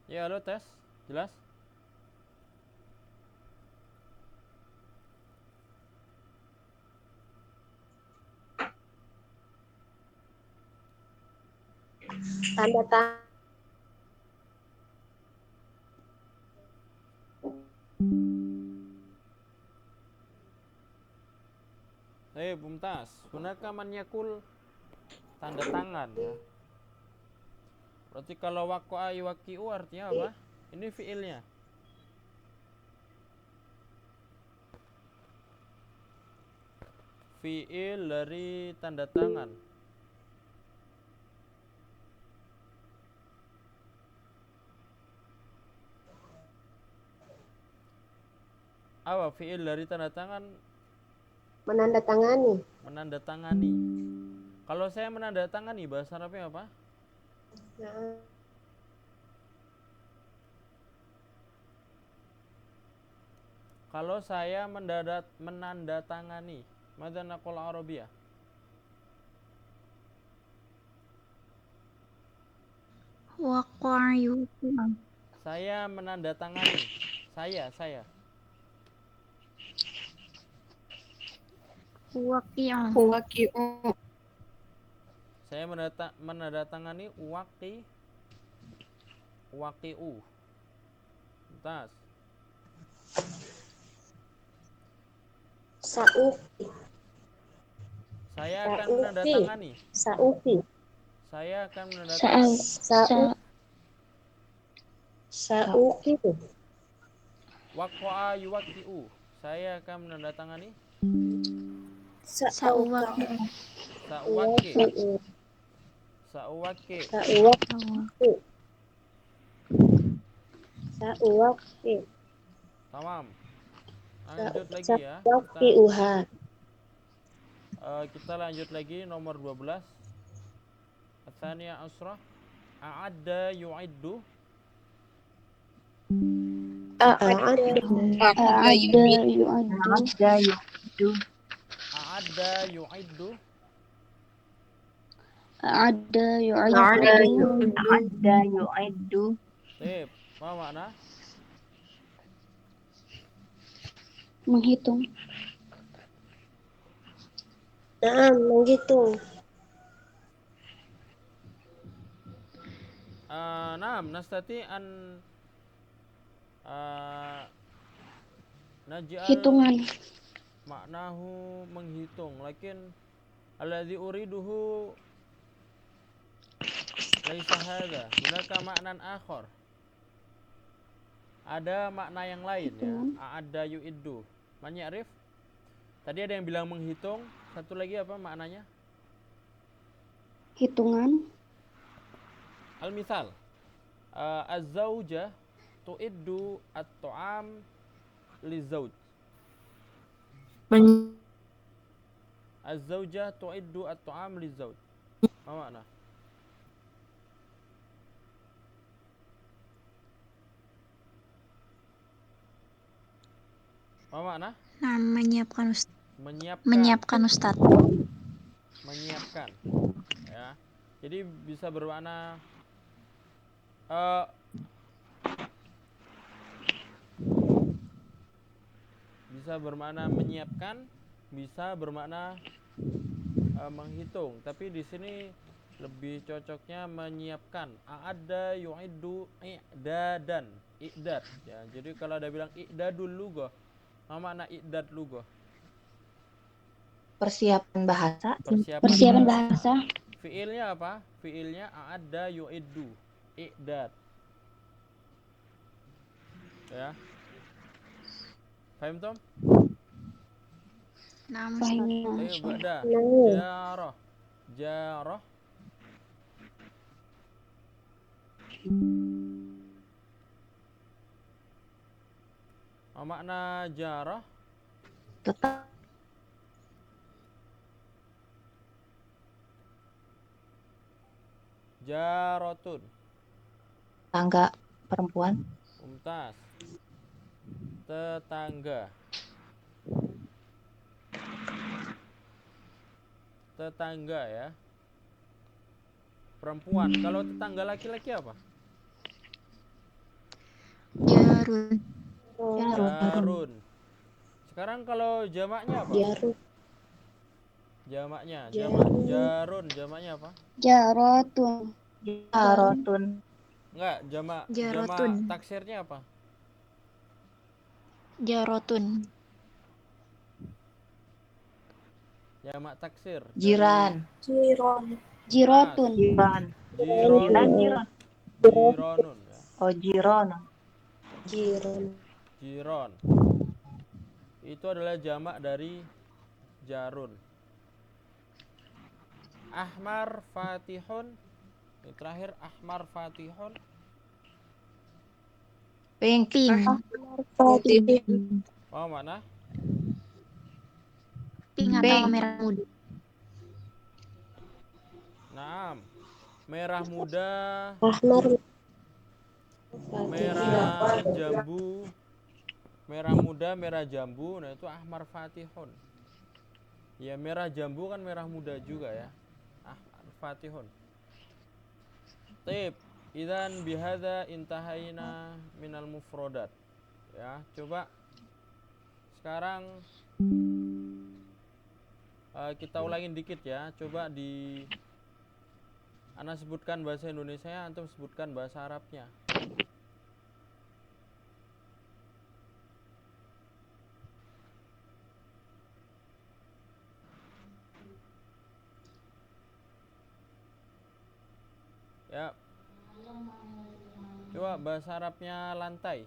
Speaker 1: Ya, halo, tes. Jelas?
Speaker 4: Tanda tangan.
Speaker 1: Mumtaz. Hunaka man yakul, tanda tangan ya. Berarti kalau waqa'a yuwaqi'u artinya apa? Ini fiilnya. Fiil dari tanda tangan. Apa fiil dari tanda tangan?
Speaker 4: Menandatangani.
Speaker 1: Menandatangani. Kalau saya menandatangani, bahasa Arabnya apa?
Speaker 4: Nah,
Speaker 1: Kalau saya menandatangani, madza naqul Arabiyah?
Speaker 5: Waqa'a yuqi'u.
Speaker 1: Saya menandatangani. Saya.
Speaker 5: Waqi'u.
Speaker 7: Waqi'u.
Speaker 1: Saya menandatangani waqi'u. Tas.
Speaker 4: sauki.
Speaker 1: Saya akan
Speaker 4: Sauki.
Speaker 1: menandatangani.
Speaker 4: Sauki.
Speaker 1: Saya akan menandatangani.
Speaker 4: Sauki.
Speaker 1: Waqa'a yuwaqi'u. Saya akan menandatangani.
Speaker 5: Sa'uwaqi.
Speaker 1: Sa'uwaqi. Sa'uwaqi.
Speaker 4: Sauki.
Speaker 1: Tamam. Lanjut lagi ya.
Speaker 4: Saukiuha.
Speaker 1: Kita lanjut lagi nomor 12. Atsaniyah asrah. A'adda yu'iddu.
Speaker 4: A'adda
Speaker 6: yu'addu.
Speaker 1: A'adda yu'iddu.
Speaker 5: A'adda
Speaker 6: yu'addu.
Speaker 1: Sip. Apa makna?
Speaker 5: menghitung.
Speaker 4: Nah, menghitung.
Speaker 1: Naam, nastati an naj'al
Speaker 5: Hitungan.
Speaker 1: maknahu menghitung, lakin alladzi uriduhu laisa hadza. Hunaka maknan akhar. Ada makna yang lain ya. A'adda yu'iddu. Man ya'rif? Tadi ada yang bilang menghitung, satu lagi apa maknanya?
Speaker 5: Hitungan.
Speaker 1: Al-misal. Az-zawjah tu'iddu at-ta'am li-zawj. Az-zawjah tu'iddu at-ta'am li-zawj. Apa makna? Apa makna?
Speaker 5: Nah, menyiapkan
Speaker 1: Menyiapkan.
Speaker 5: Ustaz.
Speaker 1: Menyiapkan. Ya. Jadi bisa bermakna bisa bermakna menyiapkan, bisa bermakna menghitung, tapi di sini lebih cocoknya menyiapkan. A'adda yu'iddu i'dadan, i'dad ya. Jadi kalau ada bilang i'dadul lughah, apa makna i'dad lughah?
Speaker 6: Persiapan bahasa.
Speaker 3: Persiapan bahasa.
Speaker 1: Fiilnya apa? Fiilnya a'adda yu'iddu, i'dad ya. Paham Tom?
Speaker 5: Naam
Speaker 3: Fahim.
Speaker 1: Ayo ba'da jarah. Jarah makna jarah
Speaker 6: Tetap
Speaker 1: jarotun.
Speaker 6: tangga perempuan.
Speaker 1: Mumtaz. Tetangga. Tetangga ya. Perempuan. Kalau tetangga laki-laki apa?
Speaker 5: Jarun.
Speaker 1: Jarun. Sekarang kalau jamaknya apa?
Speaker 4: Jarun.
Speaker 1: Jamaknya,
Speaker 4: Jarun.
Speaker 1: jarun, jamaknya apa?
Speaker 3: Jarotun.
Speaker 6: Jarotun.
Speaker 1: Enggak, jamak
Speaker 5: Jarotun.
Speaker 1: taksirnya apa?
Speaker 5: Jarotun.
Speaker 1: Jamak taksir.
Speaker 6: Jiran.
Speaker 4: Jiron.
Speaker 3: Jirotun.
Speaker 6: Jiran.
Speaker 1: Jiron.
Speaker 6: Jiran.
Speaker 1: Jironun ya.
Speaker 6: Oh, jiron.
Speaker 4: Jiron.
Speaker 1: Jiron. Itu adalah jamak dari jarun. Ahmar fatihun. Yang terakhir ahmar fatihun.
Speaker 6: Pink.
Speaker 5: Pink.
Speaker 1: Oh, mana?
Speaker 5: Pink atau merah muda.
Speaker 1: Naam. Merah muda,
Speaker 4: Ahmar.
Speaker 1: merah jambu. Merah muda, merah jambu. Nah, itu ahmar fatihun. Ya, merah jambu kan merah muda juga ya. Ahmar fatihun. Taib. Idzan bihadza intahaina minal mufrodat. Ya, coba sekarang kita ulangin dikit ya. Coba Ana sebutkan bahasa Indonesia, antum sebutkan bahasa Arabnya. Ya. Coba bahasa Arabnya lantai.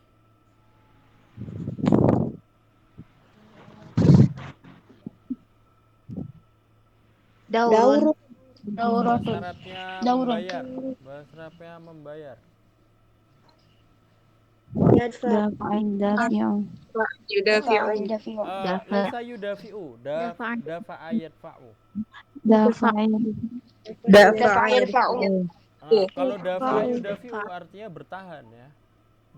Speaker 6: Daurun.
Speaker 1: Bahasa Arabnya
Speaker 3: Daurun.
Speaker 1: membayar. Bahasa Arabnya membayar.
Speaker 4: Yadfa.
Speaker 1: Laisa yudafi'u. Dafa'a yadfa'u. Kalau dafa'a yudafi'u artinya bertahan ya.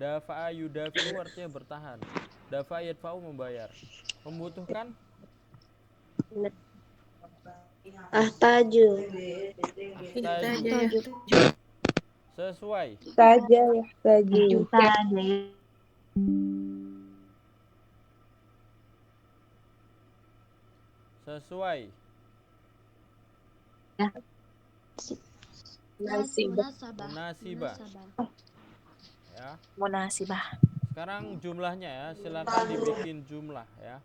Speaker 1: Dafa'a yudafi'u artinya bertahan. Dafa'a yadfa'u membayar. Membutuhkan?
Speaker 4: Ahtaju.
Speaker 1: Ahtaju. Sesuai.
Speaker 4: Saja yahtaju.
Speaker 1: Sesuai. Munasibah. Ya.
Speaker 6: Munasibah.
Speaker 1: Sekarang jumlahnya ya, silakan dibikin jumlah ya.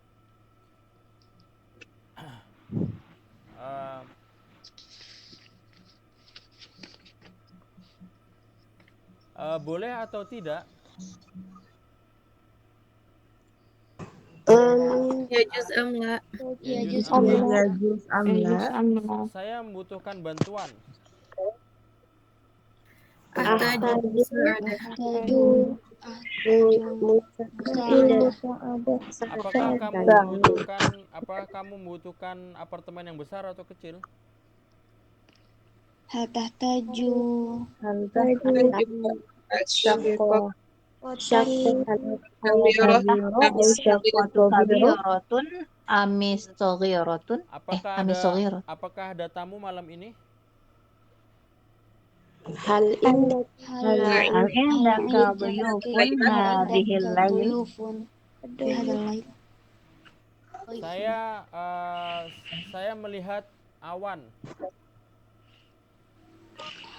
Speaker 1: Boleh atau tidak?
Speaker 4: Yajuz amla.
Speaker 1: Yajuz
Speaker 3: amla.
Speaker 1: Saya membutuhkan bantuan.
Speaker 4: Ahtaju.
Speaker 1: Apakah kamu membutuhkan apartemen yang besar atau kecil?
Speaker 3: Tahtaju.
Speaker 1: Apakah ada tamu malam ini?
Speaker 4: Hal
Speaker 6: indaka duyufun hadhil lail.
Speaker 1: Saya melihat awan.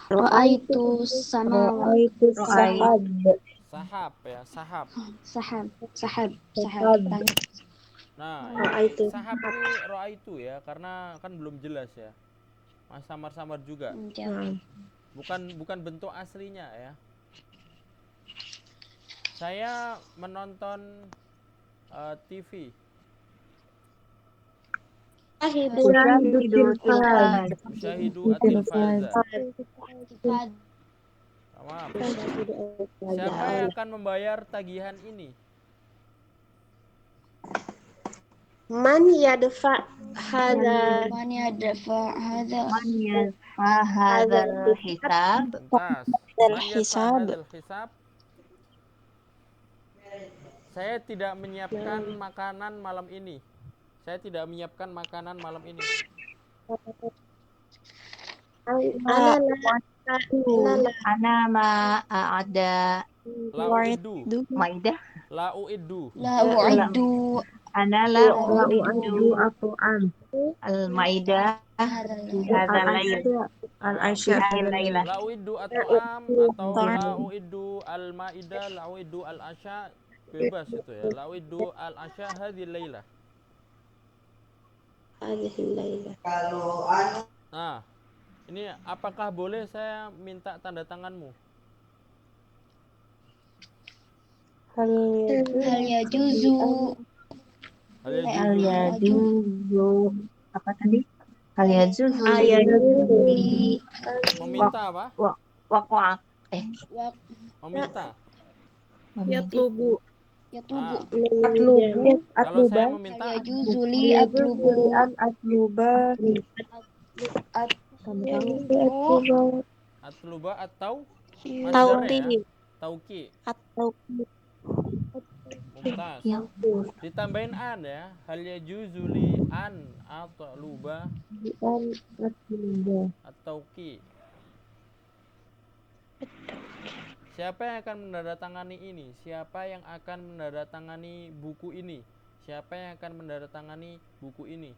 Speaker 3: Ra'aitu samawat.
Speaker 4: Ra'aitu
Speaker 6: Ra'aitu
Speaker 1: Sahab ya, sahab.
Speaker 3: Sahab. Sahab.
Speaker 4: sahab.
Speaker 3: Langit.
Speaker 1: Nah,
Speaker 4: Ra'aitu
Speaker 1: sahab ini ro'aitu ya, karena kan belum jelas ya. Samar-samar juga.
Speaker 3: Jawab.
Speaker 1: Bukan bentuk aslinya ya. Saya menonton TV.
Speaker 4: Syahidu tilfaz.
Speaker 1: Syahidu at-tilfaza.
Speaker 3: Fad.
Speaker 1: Tamam. Siapa yang akan membayar tagihan ini?
Speaker 4: Man yadfa hadza
Speaker 3: Man yadfa hadha.
Speaker 6: Man yadfa hadzal hisab.
Speaker 1: Tuntas. Man yadfa
Speaker 3: Hisab.
Speaker 1: hadzal hisab. Saya tidak menyiapkan makanan malam ini. Saya tidak menyiapkan makanan malam ini.
Speaker 4: ana la
Speaker 6: Ana ma ada
Speaker 1: La'uiddu.
Speaker 6: Maidah.
Speaker 1: La'uiddu.
Speaker 3: La u'iddu
Speaker 6: Ana la
Speaker 4: u'iddu
Speaker 6: u'iddu al-maidah fi hadzal lail.
Speaker 4: al-asya
Speaker 6: Fi laila.
Speaker 1: La'uiddu at-ta'am atau la'uiddu al-ma'idah, la'uiddu al-asya, bebas itu ya. La'uiddu al-asya hadhil laila.
Speaker 4: hadhil laila.
Speaker 1: Nah, ini apakah boleh saya minta tanda tanganmu?
Speaker 4: Hal
Speaker 3: hal yajuzu.
Speaker 1: Hal
Speaker 6: Hal
Speaker 1: yajuzu
Speaker 6: yajuzu apa tadi? Hal yajuzu
Speaker 3: Li
Speaker 1: meminta apa?
Speaker 6: waqwa
Speaker 3: waq
Speaker 1: Meminta.
Speaker 4: yatlubu
Speaker 3: yatubu.
Speaker 1: Kalau saya
Speaker 3: Hal
Speaker 1: meminta
Speaker 3: yajuzu li atlubu
Speaker 1: atluba atau
Speaker 3: Tauqi.
Speaker 1: masdarnya ya. Tauqi. Mumtaz. Ditambahin an ya. Hal yajuzu li an atluba at-tauqi. Siapa yang akan menandatangani ini? Siapa yang akan menandatangani buku ini? Siapa yang akan menandatangani buku ini?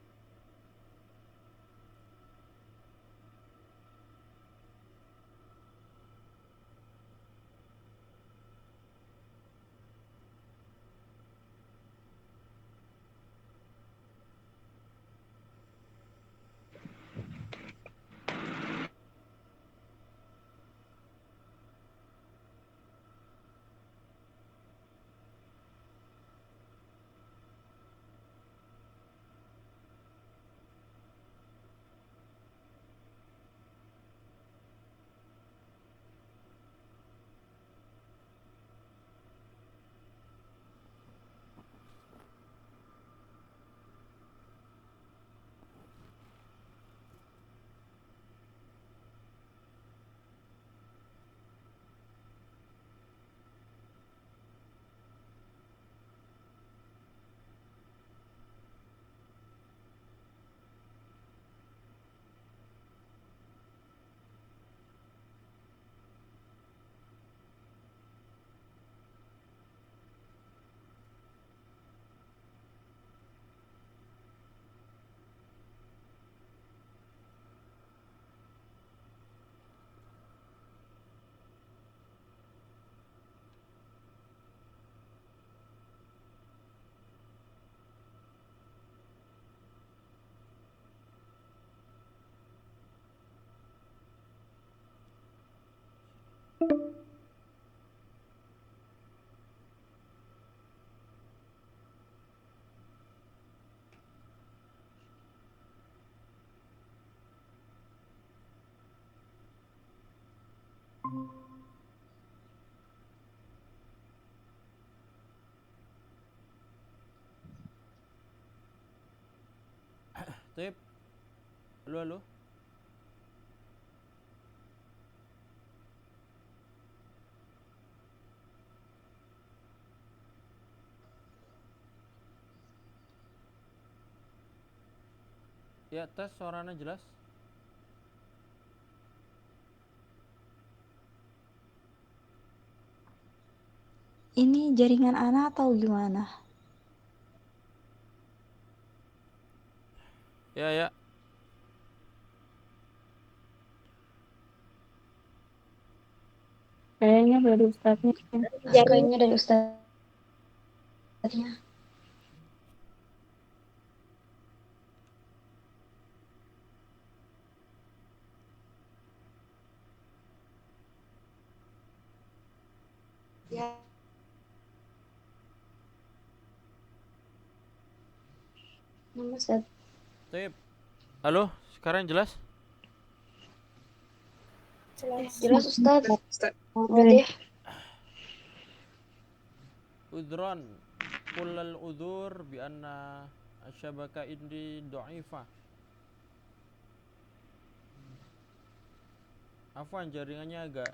Speaker 1: Tip. Halo, halo. Ya, tes suaranya jelas.
Speaker 7: Ini jaringan Ana atau gimana?
Speaker 1: Ya, ya.
Speaker 5: Kayaknya dari Ustadznya.
Speaker 3: Kayaknya dari Ustadznya.
Speaker 4: Ya.
Speaker 3: Nama Ustadz.
Speaker 1: Taib. Halo, sekarang jelas?
Speaker 3: Jelas Ustadz. Udah deh.
Speaker 1: Udron kullal udzur bi anna asyabaka indi dhaifah. Afwan, jaringannya agak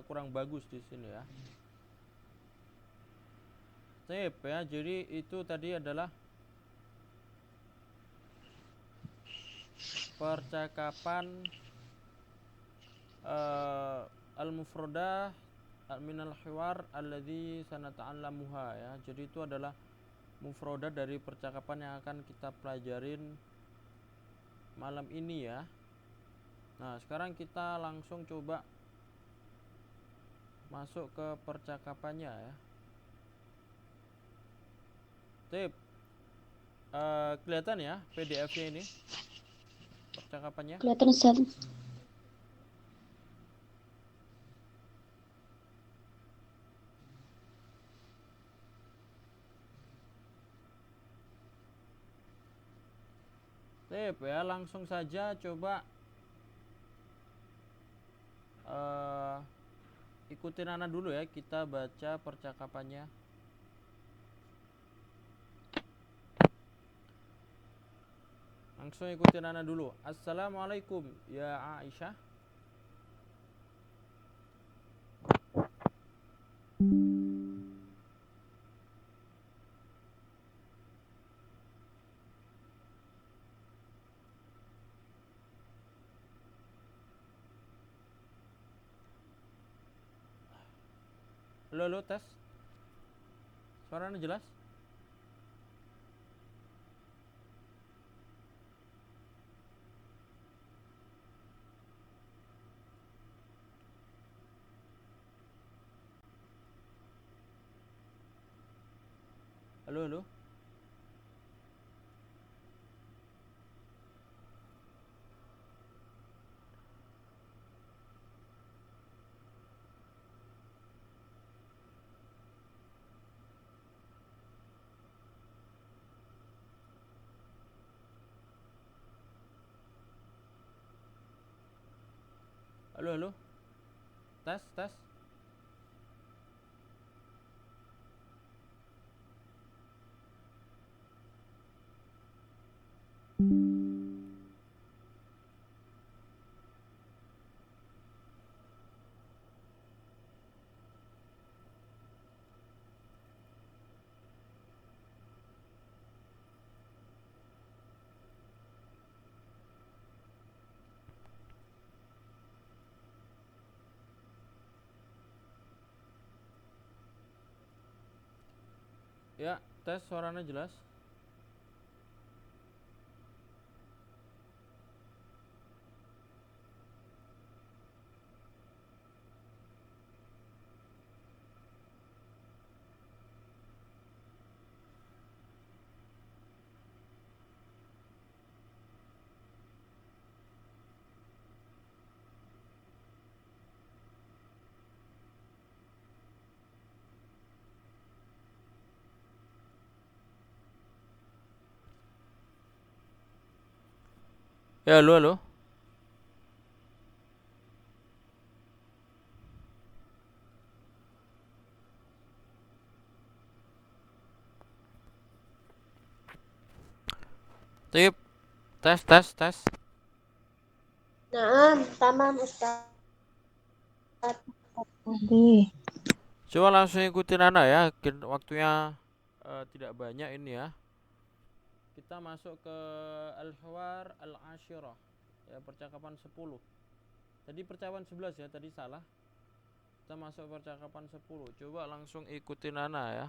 Speaker 1: kurang bagus di sini ya. Taib ya, jadi itu tadi adalah percakapan al-mufradah minal hiwar alladzi sanata'allamuha ya. Jadi itu adalah mufradah dari percakapan yang akan kita pelajarin malam ini ya. Nah, sekarang kita langsung coba masuk ke percakapannya ya. Tip, kelihatan ya PDF-nya ini percakapannya.
Speaker 3: Kelihatan Ustadz.
Speaker 1: Tip ya, langsung saja coba ikutin Ana dulu ya, kita baca percakapannya. Langsung ikutin Ana dulu. Assalamualaikum ya Aisyah. Halo, tes. Suaranya jelas? Halo, halo. Halo, halo. Tes, tes. Ya, tes, suaranya jelas. Ya, halo, halo. Tip, tes, tes, tes.
Speaker 4: Nah, tamam Ustaz.
Speaker 1: Coba langsung ikutin Ana ya. Waktunya tidak banyak ini ya. Kita masuk ke al-hiwar al-ashirah. Ya, percakapan 10. Tadi percakapan 11 ya, tadi salah. Kita masuk percakapan 10. Coba langsung ikutin Ana ya.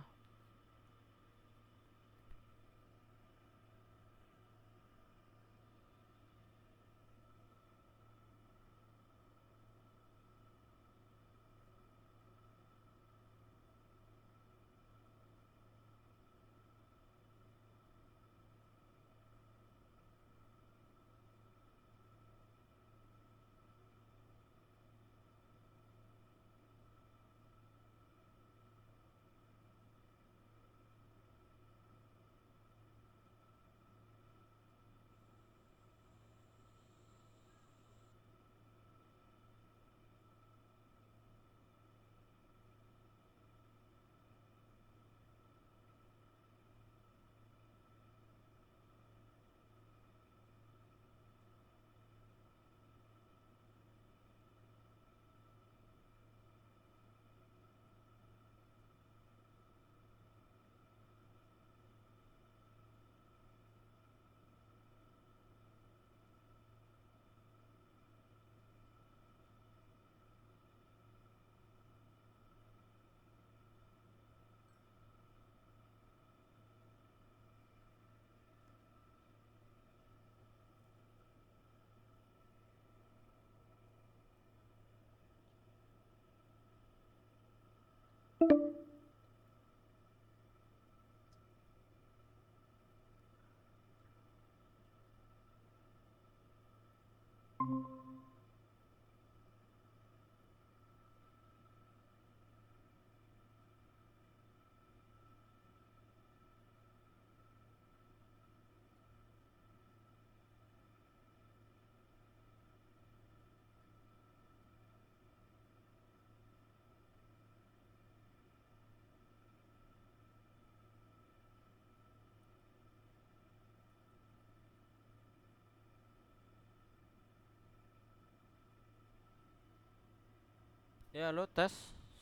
Speaker 1: Ya, halo, tes.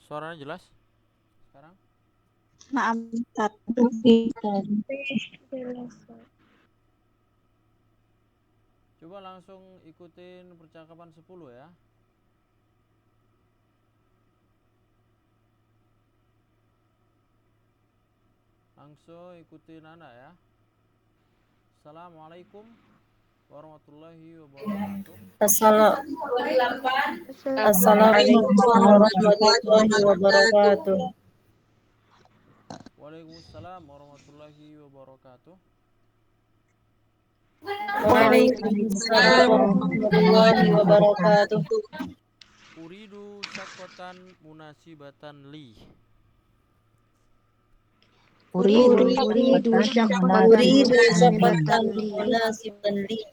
Speaker 1: Suaranya jelas sekarang?
Speaker 6: Maaf, Ustaz.
Speaker 1: Coba langsung ikutin percakapan 10 ya. Langsung ikutin Anda ya. Assalamualaikum warahmatullahi wabarakatuh.
Speaker 7: Assalamualaikum warahmatullahi wabarakatuh.
Speaker 1: Waalaikumsalam warahmatullahi wabarakatuh.
Speaker 7: Waalaikumsalam warahmatullahi wabarakatuh.
Speaker 1: Uridu syakotan munasibatan li.
Speaker 3: Uridu syafaqatan
Speaker 7: munasiban li.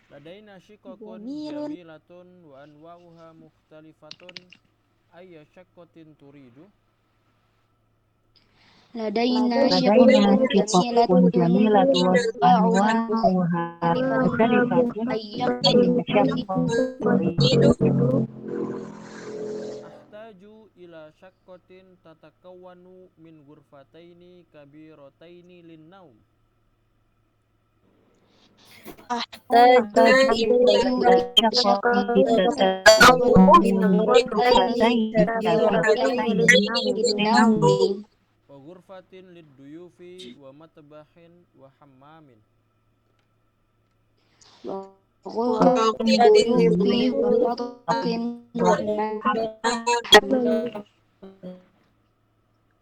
Speaker 1: Ladaina syikokun jamilatun wa anwa'uha mukhtalifatun. Ayya syakkotin turidu?
Speaker 3: Ladaina syafaqatan jamilatun wa
Speaker 1: Ahtaju ila syakkotin tatakawwanu min ghurfataini kabirataini linnaum. Wa ghurfatin lidduyufi wa matbahin wa hammamin.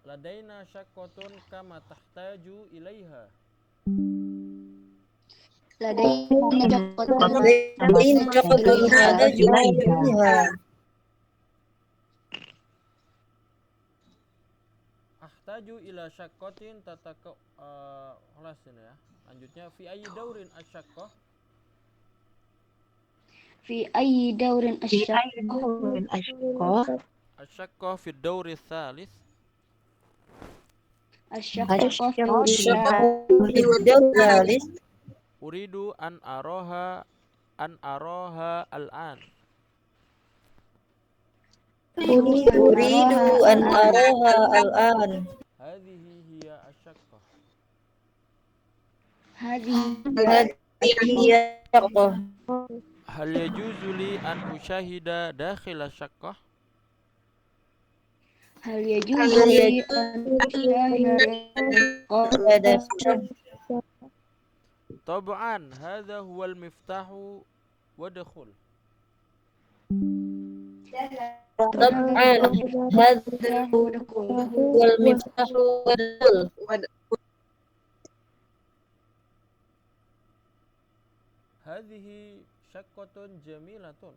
Speaker 1: Ladaina syakkotun kama tahtaju ilaiha. Ahtaju ila syakkotin kelas ini ya. Lanjutnya fi ayyi daurin asyaqqah.
Speaker 3: Fi ayyi daurin
Speaker 1: Asyaqqah fi dauri tsalits. Uridu an aroha al-an.
Speaker 7: Uridu an araha al-an.
Speaker 1: Hadhihi hiya asyaqqah.
Speaker 7: Hadhihi syaqqah.
Speaker 1: Hal yajuzu li an usyahida dakhil asyaqqah?
Speaker 3: Hal yajuzu li
Speaker 1: Tab'an hadha huwal miftahu wadkhul.
Speaker 7: Tab'an hadha huwal miftahu wadkhul.
Speaker 1: Hadhihi syaqqatun jamilatun.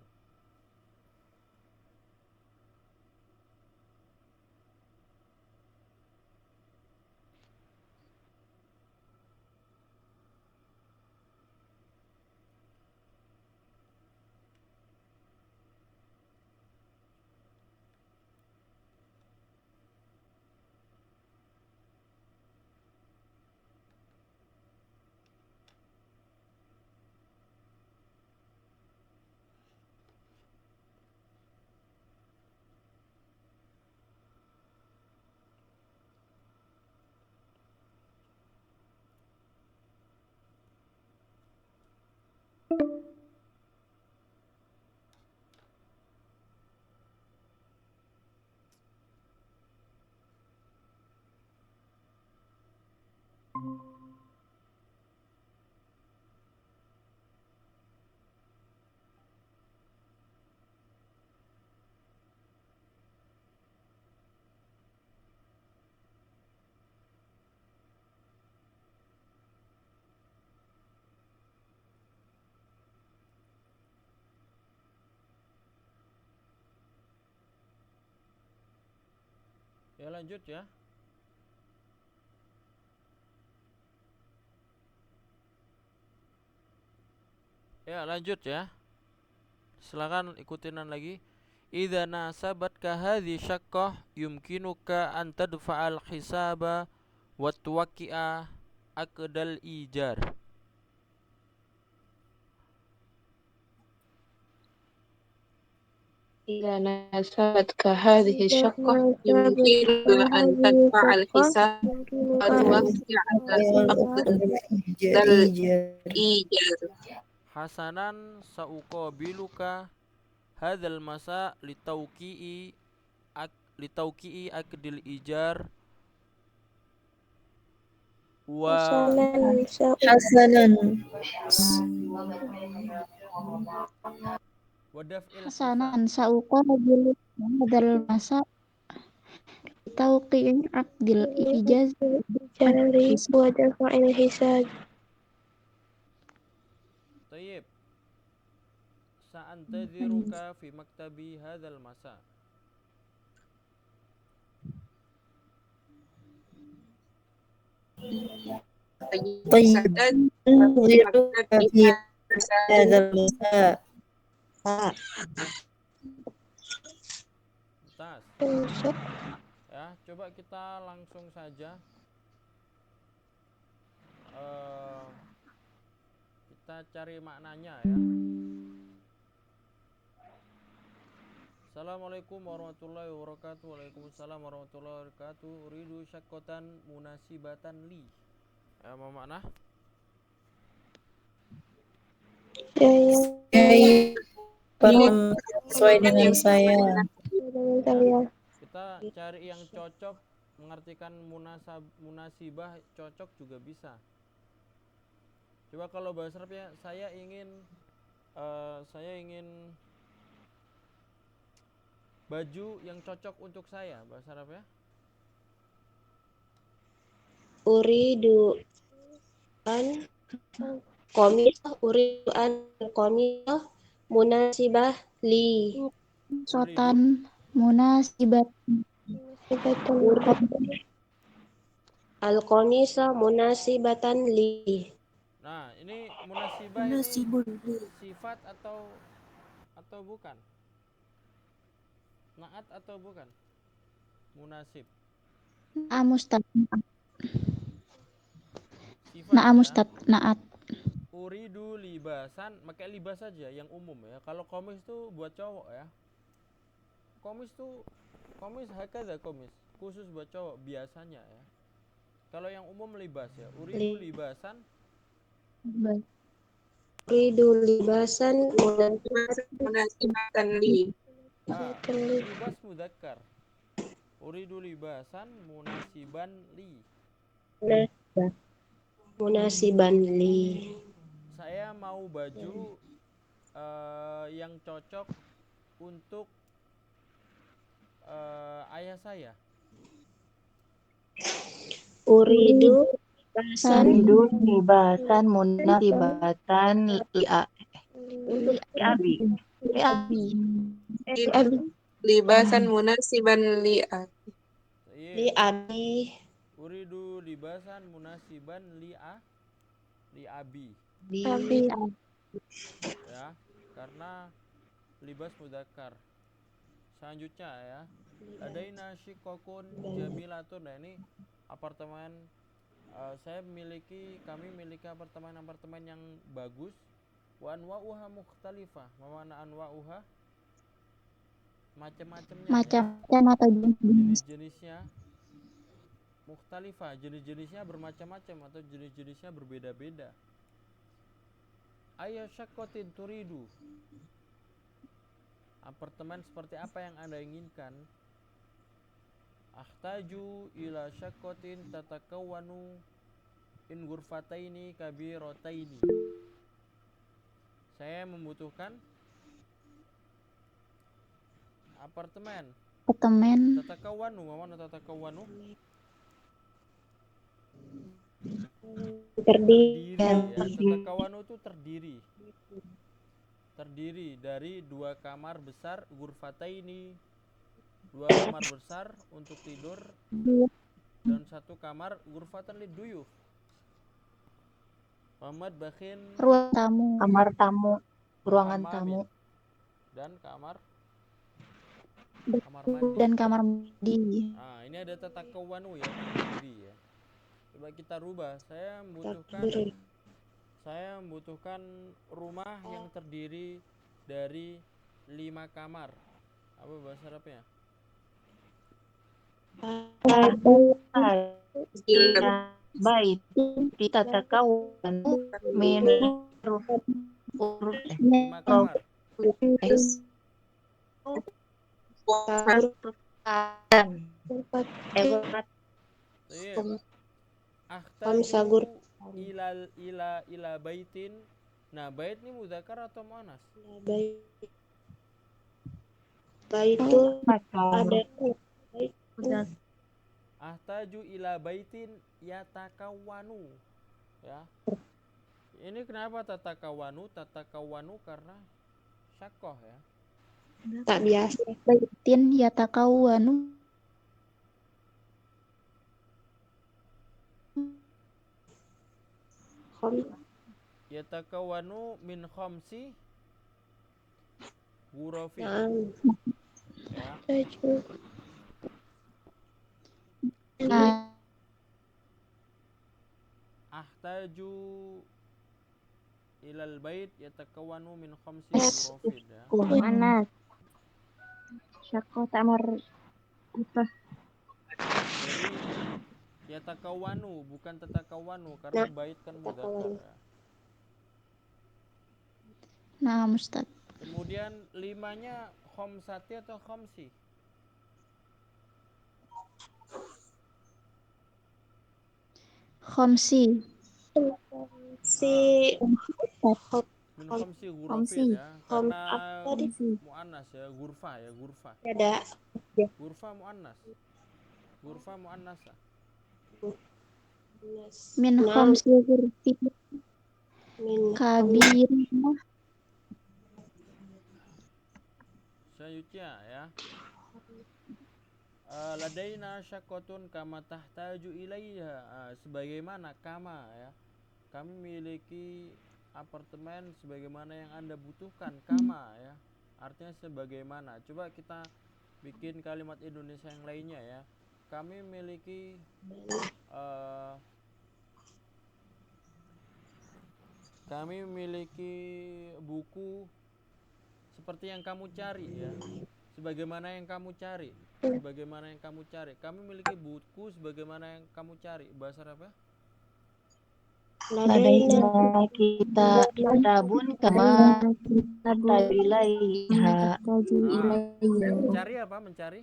Speaker 1: Ya lanjut ya. Ya lanjut ya. Silakan ikutinan lagi. Idza nasabatka hadhi syaqqah yumkinuka an tadfa'al hisaba wa tuwaqqi'a aqdal ijar.
Speaker 4: إذا ناسبتك هذه الشقة يمكنك أن تدفع الحساب وتوقع عقد الإيجار.
Speaker 1: Hasanan sauqabiluka hadzal masa litauqi'i aqdil ijar wa
Speaker 7: حسنا
Speaker 1: daf'il hisab.
Speaker 3: Hasanan sauqabilu hadzal masa tauqi'i aqdil ijaz
Speaker 4: جاري ودفع الحساب.
Speaker 1: Tayyib. Sa'antaziruka fi maktabi hadzal masa.
Speaker 7: طيب انظرك في هذا المساء.
Speaker 1: Tas. Ya, coba kita langsung saja kita cari maknanya ya. Assalamualaikum warahmatullahi wabarakatuh. Waalaikumsalam warahmatullahi wabarakatuh. Uridu syaqqatan munasibatan li. Apa makna?
Speaker 7: Sesuai dengan saya.
Speaker 1: Kita cari yang cocok, mengartikan munasibah cocok juga bisa. Coba kalau bahasa Arabnya saya ingin baju yang cocok untuk saya, bahasa Arabnya
Speaker 4: Uridu an qamisa munasibah li.
Speaker 3: sotan munasibat
Speaker 4: Al-qamisa munasibatan li.
Speaker 1: Nah, ini munasibah ini sifat atau bukan? Naat atau bukan? Munasib.
Speaker 3: Amustad
Speaker 1: Sifat
Speaker 3: Naam
Speaker 1: ya.
Speaker 3: Ustaz, naat.
Speaker 1: Uridu libasan, pakai libas saja yang umum ya. Kalau komis tuh buat cowok ya. Komis hakada komis, khusus buat cowok biasanya ya. Kalau yang umum libas ya. Uridu libasan.
Speaker 4: Uridu libasan munasibatan li.
Speaker 1: Libas mudzakkar. Uridu libasan munasiban li.
Speaker 4: Munasiban li.
Speaker 1: Saya mau baju yang cocok untuk ayah saya.
Speaker 4: Uridu
Speaker 6: libasan munasibatan liabi.
Speaker 4: libasan munasiban li abi.
Speaker 1: Uridu libasan munasiban li abi. Ya, karena libas mudzakkar. Selanjutnya ya. Adaina shiqqaqun jamilatun. Nah, ini apartemen kami miliki apartemen yang bagus. Wa anwa'uha mukhtalifah. Mana anwa'uha? Macam-macamnya.
Speaker 3: Macam-macam atau
Speaker 1: jenis-jenisnya mukhtalifah, jenis-jenisnya bermacam-macam atau jenis-jenisnya berbeda-beda. Ayya syaqqatin turidu. Apartemen seperti apa yang Anda inginkan? Ahtaju ila syaqqatin tatakawwanu in ghurfataini kabirataini. Saya membutuhkan apartemen. Tatakawwanu, mana tatakawwanu?
Speaker 4: Terdiri.
Speaker 1: Ya, tatakawwanu itu terdiri. Terdiri dari 2 kamar besar ghurfataini 2 kamar besar untuk tidur dan 1 kamar ghurfatan liduyuf. Muhammad Bakhin
Speaker 3: Ruang tamu.
Speaker 6: Kamar tamu, ruangan
Speaker 1: hamamin.
Speaker 6: tamu.
Speaker 1: Dan kamar mandi.
Speaker 3: Dan kamar mandi.
Speaker 1: Nah, ini ada tata kewanu ya, terdiri ya. Coba kita rubah. Saya membutuhkan rumah yang terdiri dari 5 kamar. Apa bahasa Arabnya?
Speaker 6: Bait tatakawwanu min
Speaker 1: 5 kamar. Iya. Ahtaju ila baitin. Nah, bait ini muzakkar atau muannas?
Speaker 4: Baitul ada
Speaker 1: Ahtaju ila baitin yatakawwanu. Ya. Ini kenapa tatakawwanu? Tatakawwanu karena syakoh ya.
Speaker 4: tak biasa.
Speaker 3: Baitin yatakawwanu
Speaker 1: Yatakawwanu min khamsi ghurafin. Ya.
Speaker 3: Nah,
Speaker 1: Ahtaju ilal bait yatakawwanu min khamsi ghurafin ya.
Speaker 5: Muannas. Syakko tamar apa?
Speaker 1: Jadi yatakawwanu bukan tatakawwanu karena bait kan mudzakkar ya.
Speaker 3: nah Ustaz.
Speaker 1: Kemudian 5-nya khamsati atau khamsi?
Speaker 3: Khomsi.
Speaker 1: Min khamsi ghurafin ya. Karena muannas ya, ghurfa ya, ghurfa.
Speaker 4: Ada
Speaker 1: Ghurfa muannas. Ghurfa muannasa.
Speaker 3: Min khomsi ghurfi kabirina.
Speaker 1: Selanjutnya ya. Ladaina syakotun kama tahtaju ilaiha. Sebagaimana kama ya. Kami memiliki apartemen sebagaimana yang Anda butuhkan. Kama ya. Artinya sebagaimana. Coba kita bikin kalimat Indonesia yang lainnya ya. Kami memiliki buku seperti yang kamu cari ya. Sebagaimana yang kamu cari. Sebagaimana yang kamu cari. Kami memiliki buku sebagaimana yang kamu cari. Bahasa apa?
Speaker 6: Ladaina kita kitabun kama tabilaiha.
Speaker 1: Mencari apa? Mencari?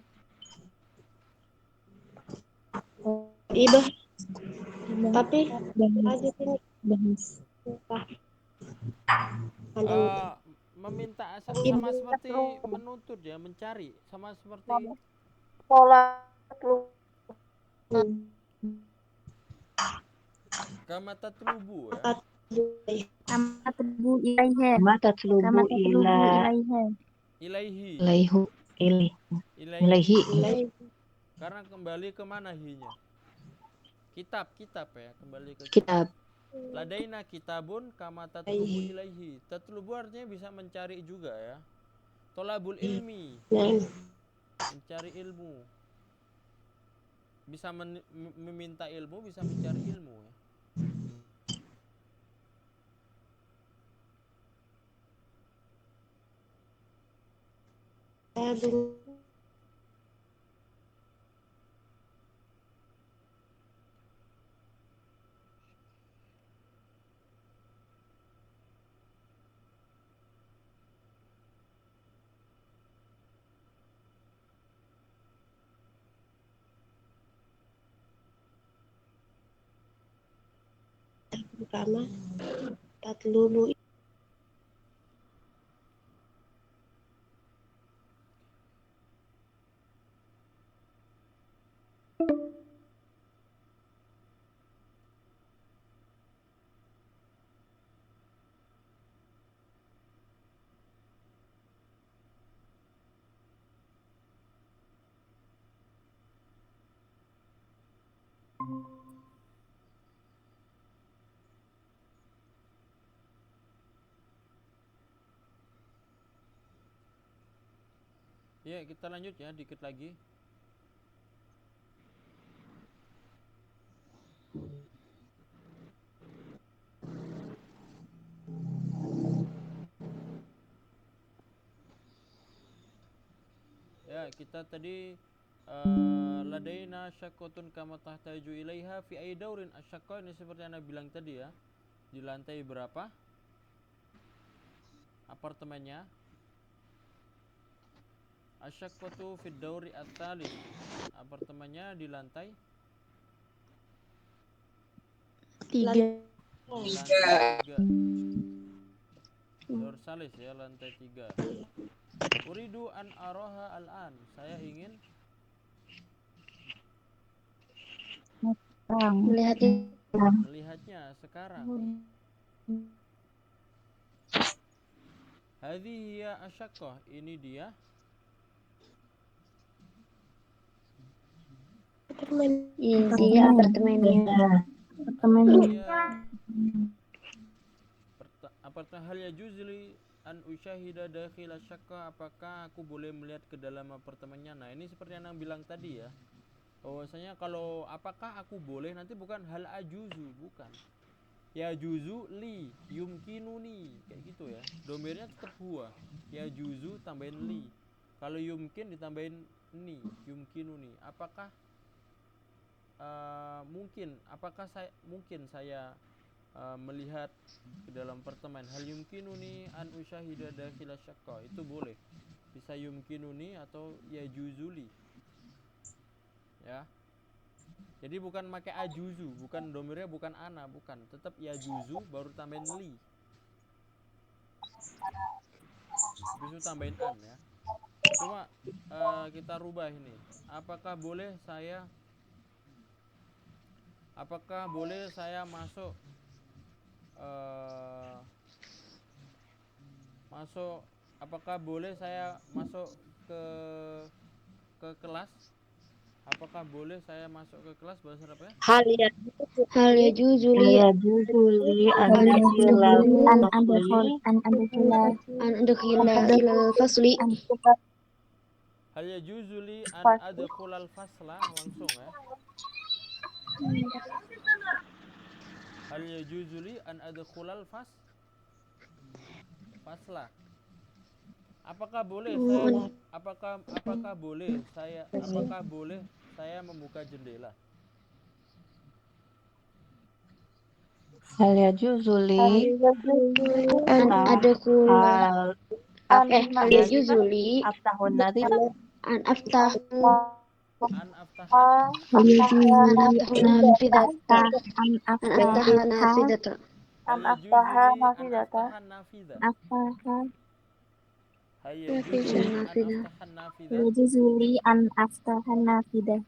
Speaker 4: ibah. Tapi aja sini.
Speaker 1: Meminta sama seperti menuntut ya, mencari sama seperti kama tatlubu ya.
Speaker 5: Kama tatlubu ilaiha.
Speaker 6: Kama tatlubu
Speaker 5: Kama tatlubu ilaiha.
Speaker 1: Ilaihi. Karena kembali ke mana hinya? Kitab ya, kembali ke
Speaker 6: kitab.
Speaker 1: Ladaina kitabun kama tatlubu ilaihi. Tatlubu artinya bisa mencari juga ya. Tolabul ilmi. Mencari ilmu. Bisa meminta ilmu, bisa mencari ilmu ya.
Speaker 4: Kama tatlubu
Speaker 1: Ya, kita lanjut ya, dikit lagi. Ya, kita tadi ladaina syaqqatun kama tahtaju ilaiha fi ay daurin. Asyaqqa ini seperti yang Anda bilang tadi ya. Di lantai berapa apartemennya? Asyaqqatu fi dauri at-thalits. Apartemennya di lantai
Speaker 3: 3.
Speaker 1: di lantai 3. Daur salis ya, lantai 3. Uridu an araha al-an. Saya ingin melihatnya sekarang. Hadhihi hiya asyaqqah. Ini dia
Speaker 5: Ini apartemennya.
Speaker 1: Apakah hal yajuzli an usyahida dakhil asyaqqa, apakah aku boleh melihat ke dalam apartemennya? Nah, ini seperti yang bilang tadi ya. Bahwasanya kalau apakah aku boleh, nanti bukan hal ajuzu, bukan. Ya juzu li yumkinuni, kayak gitu ya. Domirnya tetap huwa. Ya juzu tambahin li. Kalau yumkin ditambahin ni, yumkinuni. Apakah mungkin, apakah saya melihat ke dalam apartemen? Hal yumkinuni an usyahida dakhil asyaqqa, itu boleh. Bisa yumkinuni atau ya juzuli. Ya. Jadi bukan pakai ajuzu, bukan domirnya, bukan ana, bukan. Tetap ya juzu baru tambahin li. Habis itu tambahin an ya. Cuma kita rubah ini. Apakah boleh saya masuk apakah boleh saya masuk ke kelas? Apakah boleh saya masuk ke kelas? Bahasa apa ya?
Speaker 5: Hal ya juzuli
Speaker 6: Ya juzuli an
Speaker 5: adkhila ilal fasli.
Speaker 1: Hal ya juzuli an adkhulal fasla, langsung ya. Hal ya juzuli an adkhulal fasla. Apakah boleh saya membuka jendela?
Speaker 6: hal ya juzuli
Speaker 5: An adkhula hal ya juzuli
Speaker 6: aftahun nanti
Speaker 5: an aftah
Speaker 1: An aftaha
Speaker 5: nafidata an aftaha nafidata.
Speaker 1: hal ya juzuli an aftahan nafidha. Hal ya juzuli an aftahan nafidha.
Speaker 3: Yajuzuli an aftahan nafidah.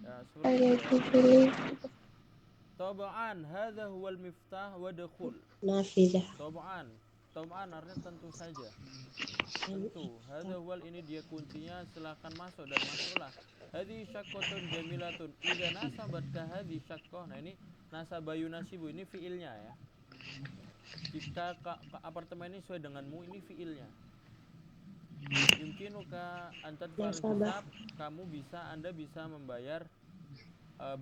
Speaker 1: Ya, seperti itu ya. Tab'an hadza huwal miftah wa dukhul.
Speaker 4: Nafidah.
Speaker 1: Tab'an artinya tentu saja. Tentu. Hadza huwal, ini dia kuncinya, silakan masuk dan masuklah. Hadhi syaqqatun jamilatun. Idza nasabat ka hadhi syaqqah. Nah, ini nasaba yunasibu, ini fiilnya ya. Jika apartemen ini sesuai denganmu, ini fiilnya. Yumkinuka an tadfa'al hisab, Anda bisa membayar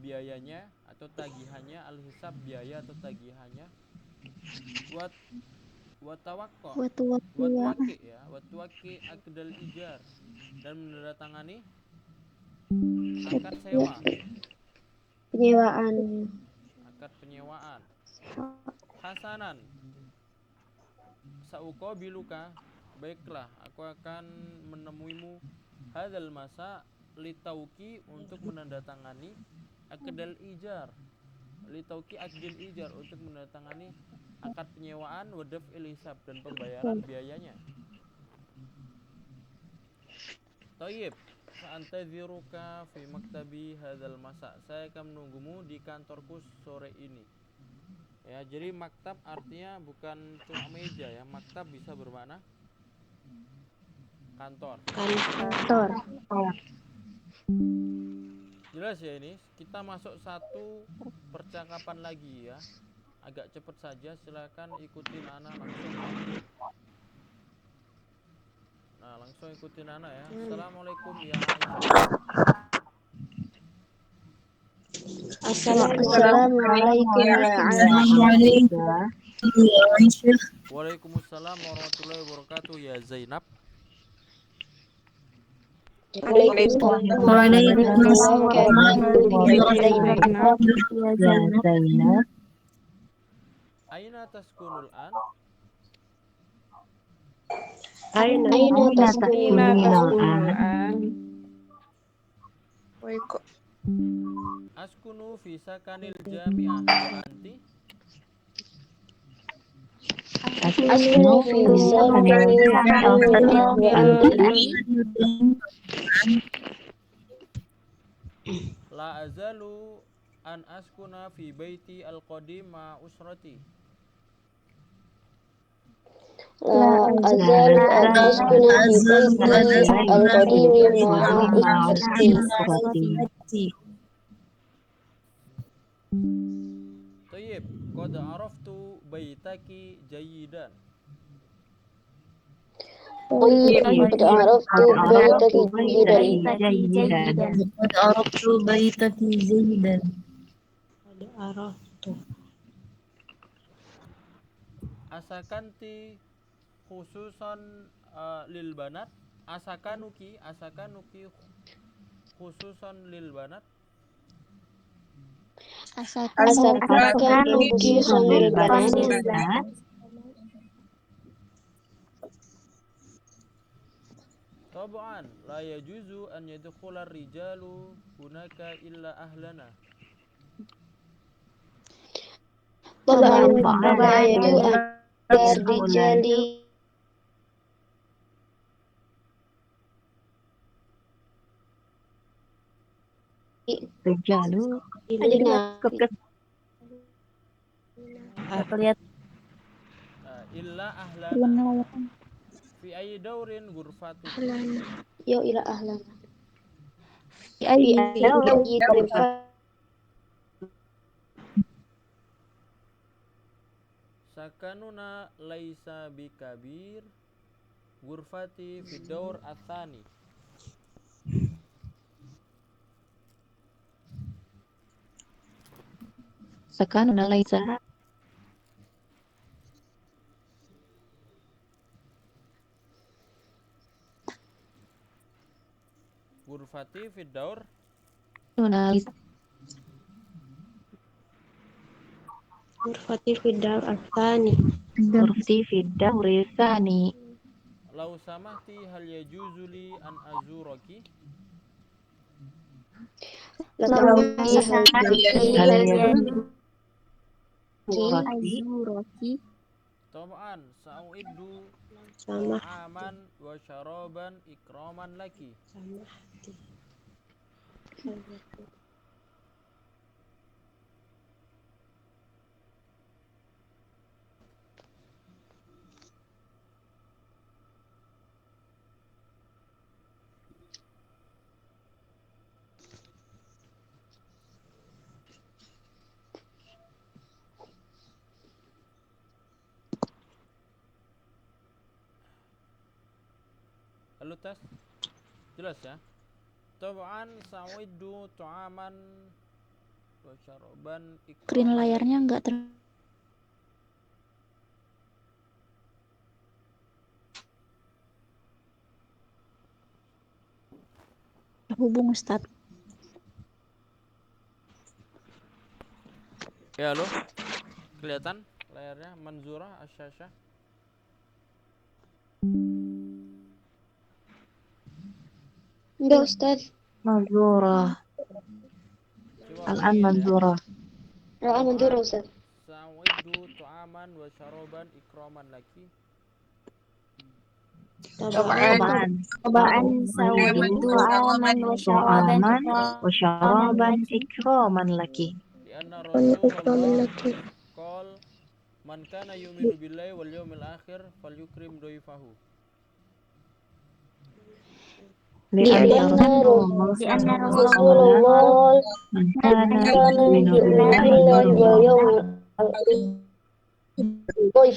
Speaker 1: biayanya atau tagihannya, al-hisab biaya atau tagihannya. Watwaki akdal ijar, dan menandatangani akad sewa, akad penyewaan. Hasanan sauqabiluka, baiklah aku akan menemuimu, hadzal masa litauki, untuk menandatangani akdal ijar, litauki akdil ijar, untuk menandatangani akad penyewaan, wadaf hisab, dan pembayaran biayanya. Thayyib, sa'antaziruka fi maktabi hadzal masa, saya akan menunggumu di kantorku sore ini. Ya, jadi maktab artinya bukan cuma meja ya. Maktab bisa bermakna kantor. Jelas ya ini. Kita masuk satu percakapan lagi ya. Agak cepat saja, silakan ikutin Ana langsung. Nah, langsung ikutin anak ya. Assalamualaikum ya Aisyah.
Speaker 4: Assalamualaikum ya
Speaker 7: Assalamualaikum ya Aisyah.
Speaker 1: Waalaikumsalam warahmatullahi wabarakatuh ya Zainab.
Speaker 4: Waalaikumsalam
Speaker 7: Waalaikumsalam
Speaker 4: warahmatullahi wabarakatuh.
Speaker 3: Ya Zainab.
Speaker 1: Aina taskunul an?
Speaker 4: Aina taskunul an?
Speaker 1: Askunu fi sakanil jami'ah wa anti?
Speaker 4: Askunu fi sakanil jami'ah wa anti?
Speaker 1: La azalu an askuna fi baiti al-qadim ma usrati.
Speaker 4: La azalu an askuna fi baiti al-qadim ma'a usrati.
Speaker 1: Tayyib, qad araftu baitaki jayidan.
Speaker 4: Qad araftu baitaki jayidan.
Speaker 7: Qad araftu baitaki jayidan.
Speaker 1: Asakanti khususan lil banat. Asakanuki khususan lil banat.
Speaker 4: Asakanuki khususan lil banat.
Speaker 1: Tab'an la yajuzu an yadkhula ar-rijalu hunaka illa ahlana.
Speaker 4: Tab'an la yajuzu an ar-rijali
Speaker 6: Rijalu
Speaker 1: Illa ahlana. Fi ayyi daurin ghurfatu.
Speaker 4: Yo ila ahlana.
Speaker 3: Fi ayyi
Speaker 1: Sakanuna laisa bikabir. Ghurfati fi daur atsani.
Speaker 6: sakanuna laisa
Speaker 1: Ghurfati fi daur
Speaker 4: Ghurfati fi daur atsani.
Speaker 6: Ghurfati fi dauri tsani.
Speaker 1: Lau samahti hal yajuzu li an azuraki?
Speaker 6: Hal yajuzu
Speaker 3: azuraki.
Speaker 1: Tab'an sa'uiddu
Speaker 4: Sama
Speaker 1: ta'aman wa syaraban ikraman laki. Halo tes, jelas ya? Tab'an sa'uiddu ta'aman wa syaraban
Speaker 3: Screen
Speaker 1: ikraman
Speaker 3: layarnya nggak terhubung Ustaz.
Speaker 1: Ya halo, kelihatan layarnya manzurah asyashah.
Speaker 4: enggak Ustaz.
Speaker 6: manzurah.
Speaker 1: Coba
Speaker 6: Al-an
Speaker 1: ulangin ya.
Speaker 6: manzurah.
Speaker 4: Ra'an mundur Ustaz.
Speaker 1: Sa'uiddu ta'aman wa syaraban ikraman laki.
Speaker 6: Tabaan
Speaker 3: Sawiddu aman wa syaraban
Speaker 6: ta'aman wa syaraban ikraman laki.
Speaker 1: Di anna Rasulullah qol man kana yu'minu billahi wal yawmil akhir falyukrim dhaifahu.
Speaker 6: Li
Speaker 4: anna Rasulullah
Speaker 6: man kana yu'minu
Speaker 4: billahi
Speaker 6: billahi
Speaker 4: wal yawmil akhir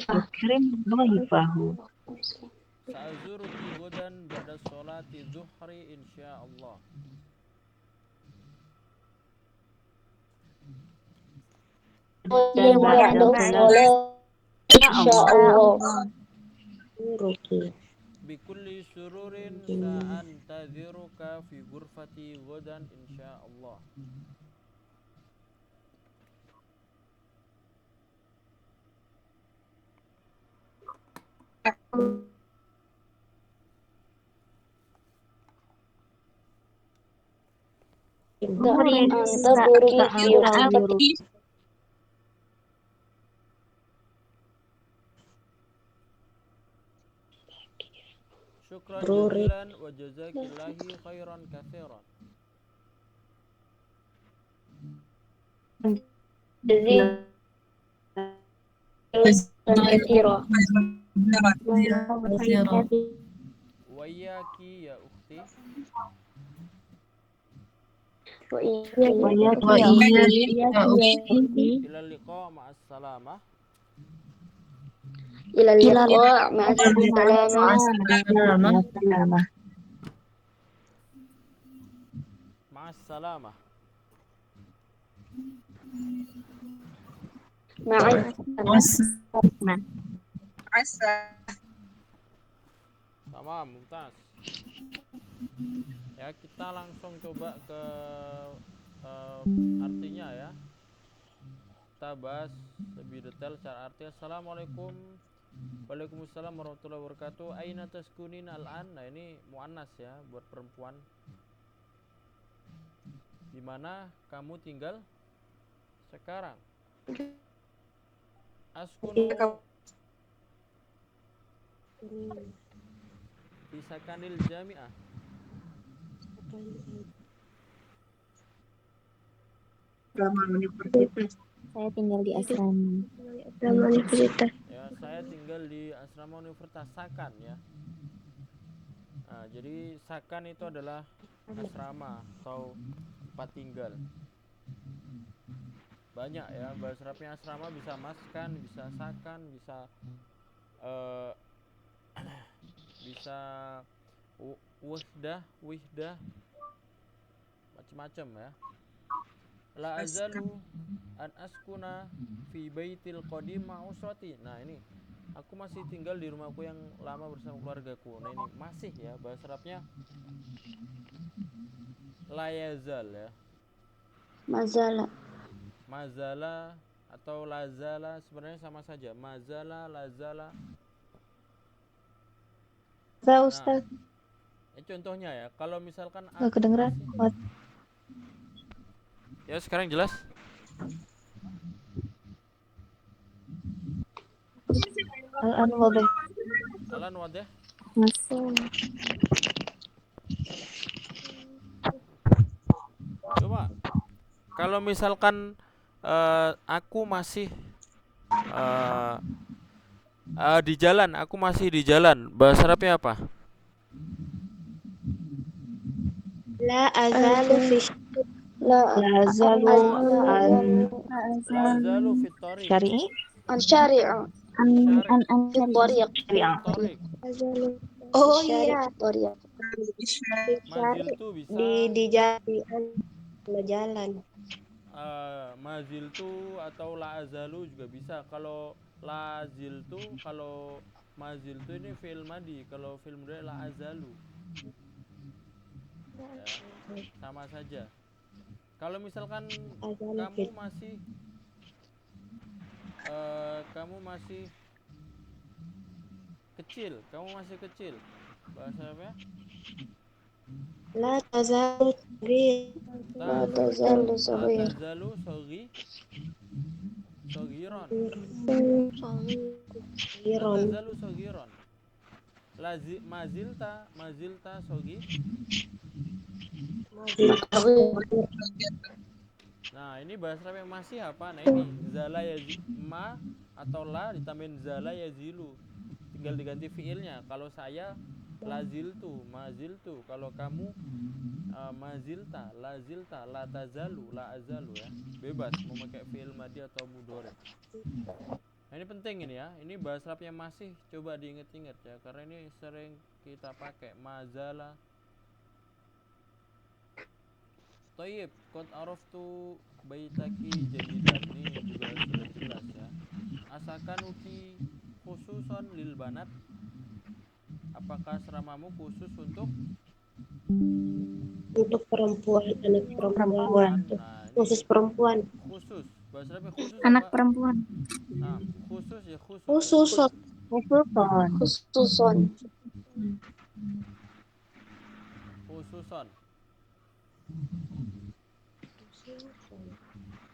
Speaker 6: yukrim dhaifahu.
Speaker 1: Sa'azuruki ghadan ba'da sholati zuhri insyaallah.
Speaker 6: Dan ba'da
Speaker 4: Ba'da
Speaker 6: sholat
Speaker 4: sholat insyaallah. Ruki.
Speaker 1: Bikulli sururin sa'antadhiruka fi ghurfati ghadan insyaallah.
Speaker 4: Antadhiruki fi ghurfati.
Speaker 1: Syukran
Speaker 4: Sururi.
Speaker 1: jazilan wa jazakillahi khairan katsiran.
Speaker 4: Jadi katsira.
Speaker 1: Wa iyyaki ya ukhti.
Speaker 4: Wa
Speaker 6: wa
Speaker 4: iya.
Speaker 6: yaqi
Speaker 1: Ila liqa ma'as salamah.
Speaker 4: Ila liqa ma'as salamah.
Speaker 1: Ma'as salamah. Tamam, mumtaz. Ya, kita langsung coba ke artinya ya. Kita bahas lebih detail secara arti. Assalamualaikum. Waalaikumsalam warahmatullahi wabarakatuh. Aina taskunin al-an? Nah, ini muannas ya buat perempuan. Di mana kamu tinggal sekarang? Askunu di sakanil jami'ah.
Speaker 3: Saya tinggal di asrama.
Speaker 1: Ya, saya tinggal di asrama universitas Sakan ya. Nah, jadi Sakan itu adalah asrama atau tempat tinggal. Banyak ya, bahasa Arabnya asrama bisa maskan, bisa sakan, bisa bisa wihdah, macam-macam ya. La azalu an askuna fi baitil qadim ma'usrati. Nah, ini aku masih tinggal di rumahku yang lama bersama keluargaku. Nah, ini masih ya, bahasa Arabnya la yazal ya. Mazala atau lazala sebenarnya sama saja. Mazala, lazala.
Speaker 4: Ustaz.
Speaker 1: Ini contohnya ya. Kalau misalkan
Speaker 4: Nggak kedengeran.
Speaker 1: Ya, sekarang jelas?
Speaker 4: Al-an wadih.
Speaker 1: Alan wadah? Coba. Kalau misalkan aku masih di jalan, aku masih di jalan. Bahasa Arabnya apa?
Speaker 4: La azalu fi
Speaker 1: fit tariq.
Speaker 6: syari'i
Speaker 4: syari'a.
Speaker 1: Fit tariq.
Speaker 4: Oh iya, tariq.
Speaker 1: Maziltu bisa.
Speaker 4: Di jalan.
Speaker 1: Maziltu atau la azalu juga bisa. Kalau la ziltu, kalau maziltu ini fi'il madi, kalau fi'il mudhari la azalu. Ya, sama saja. Kalau misalkan kamu masih kecil, bahasa apa ya?
Speaker 4: La tazalu saghir. La tazalu saghir.
Speaker 1: Saghiran.
Speaker 4: Saghiran.
Speaker 1: Tazalu saghiran. Mazilta saghir. Nah, ini bahasa Arab yang masih apa? Nah, ini zala ma atau la ditambahin zala yazilu. Tinggal diganti fiilnya. Kalau saya laziltu, maziltu. Kalau kamu mazilta, lazilta, la tazalu, la azalu ya. Bebas mau pakai fiil madi atau mudhari. Nah, ini penting ini ya. Ini bahasa Arab yang masih coba diingat-ingat ya, karena ini sering kita pakai. Mazala. Toyib, qad araftu baitaki jayidan. Ini juga sudah jelas ya. Asakanuki khususon lil banat. Apakah asramamu khusus untuk
Speaker 4: perempuan, anak perempuan.
Speaker 1: Nah, ini
Speaker 4: Khusus perempuan.
Speaker 1: khusus. Bahasa Arabnya khusus
Speaker 5: Anak
Speaker 1: apa?
Speaker 5: perempuan.
Speaker 1: Nah, khusus ya khusus.
Speaker 4: Khususon.
Speaker 6: Khususon.
Speaker 4: Khususon.
Speaker 1: Khususon.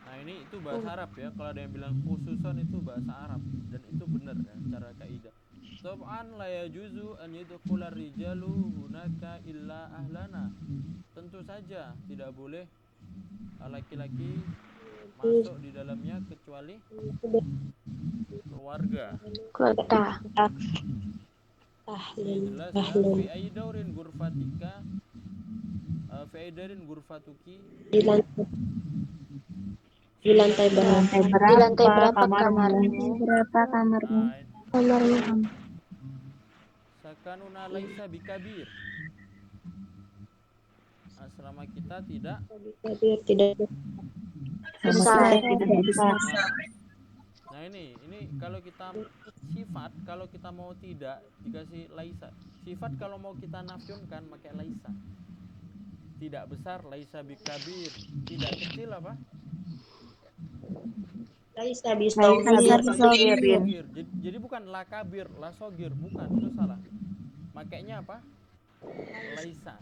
Speaker 1: Nah, ini itu bahasa Arab ya. Kalau ada yang bilang khususon itu bahasa Arab dan itu benar ya secara kaidah. Tab'an la yajuzu an yadkhula rijalu hunaka illa ahlana. Tentu saja tidak boleh laki-laki masuk di dalamnya kecuali keluarga.
Speaker 4: Keluarga.
Speaker 1: Ini jelas ya. Fi aidaurin gurfatika fi aidarin gurfatuki.
Speaker 4: Di lantai berapa kamarmu?
Speaker 5: Berapa kamarmu?
Speaker 1: Nah,
Speaker 4: Kamarnya
Speaker 1: sakanuna laisa bikabir. Asrama kita tidak
Speaker 4: tidak
Speaker 6: Besar.
Speaker 4: besar.
Speaker 6: Tidak besar.
Speaker 1: Nah ini kalau kita sifat, kalau kita mau tidak dikasih laisa. Sifat kalau mau kita nafyunkan pakai laisa. Tidak besar, laisa bikabir. Tidak kecil apa?
Speaker 4: Laisa bisa.
Speaker 1: Sogir. Jadi bukan la kabir, la sogir, bukan, itu salah. Makanya apa? Laisa.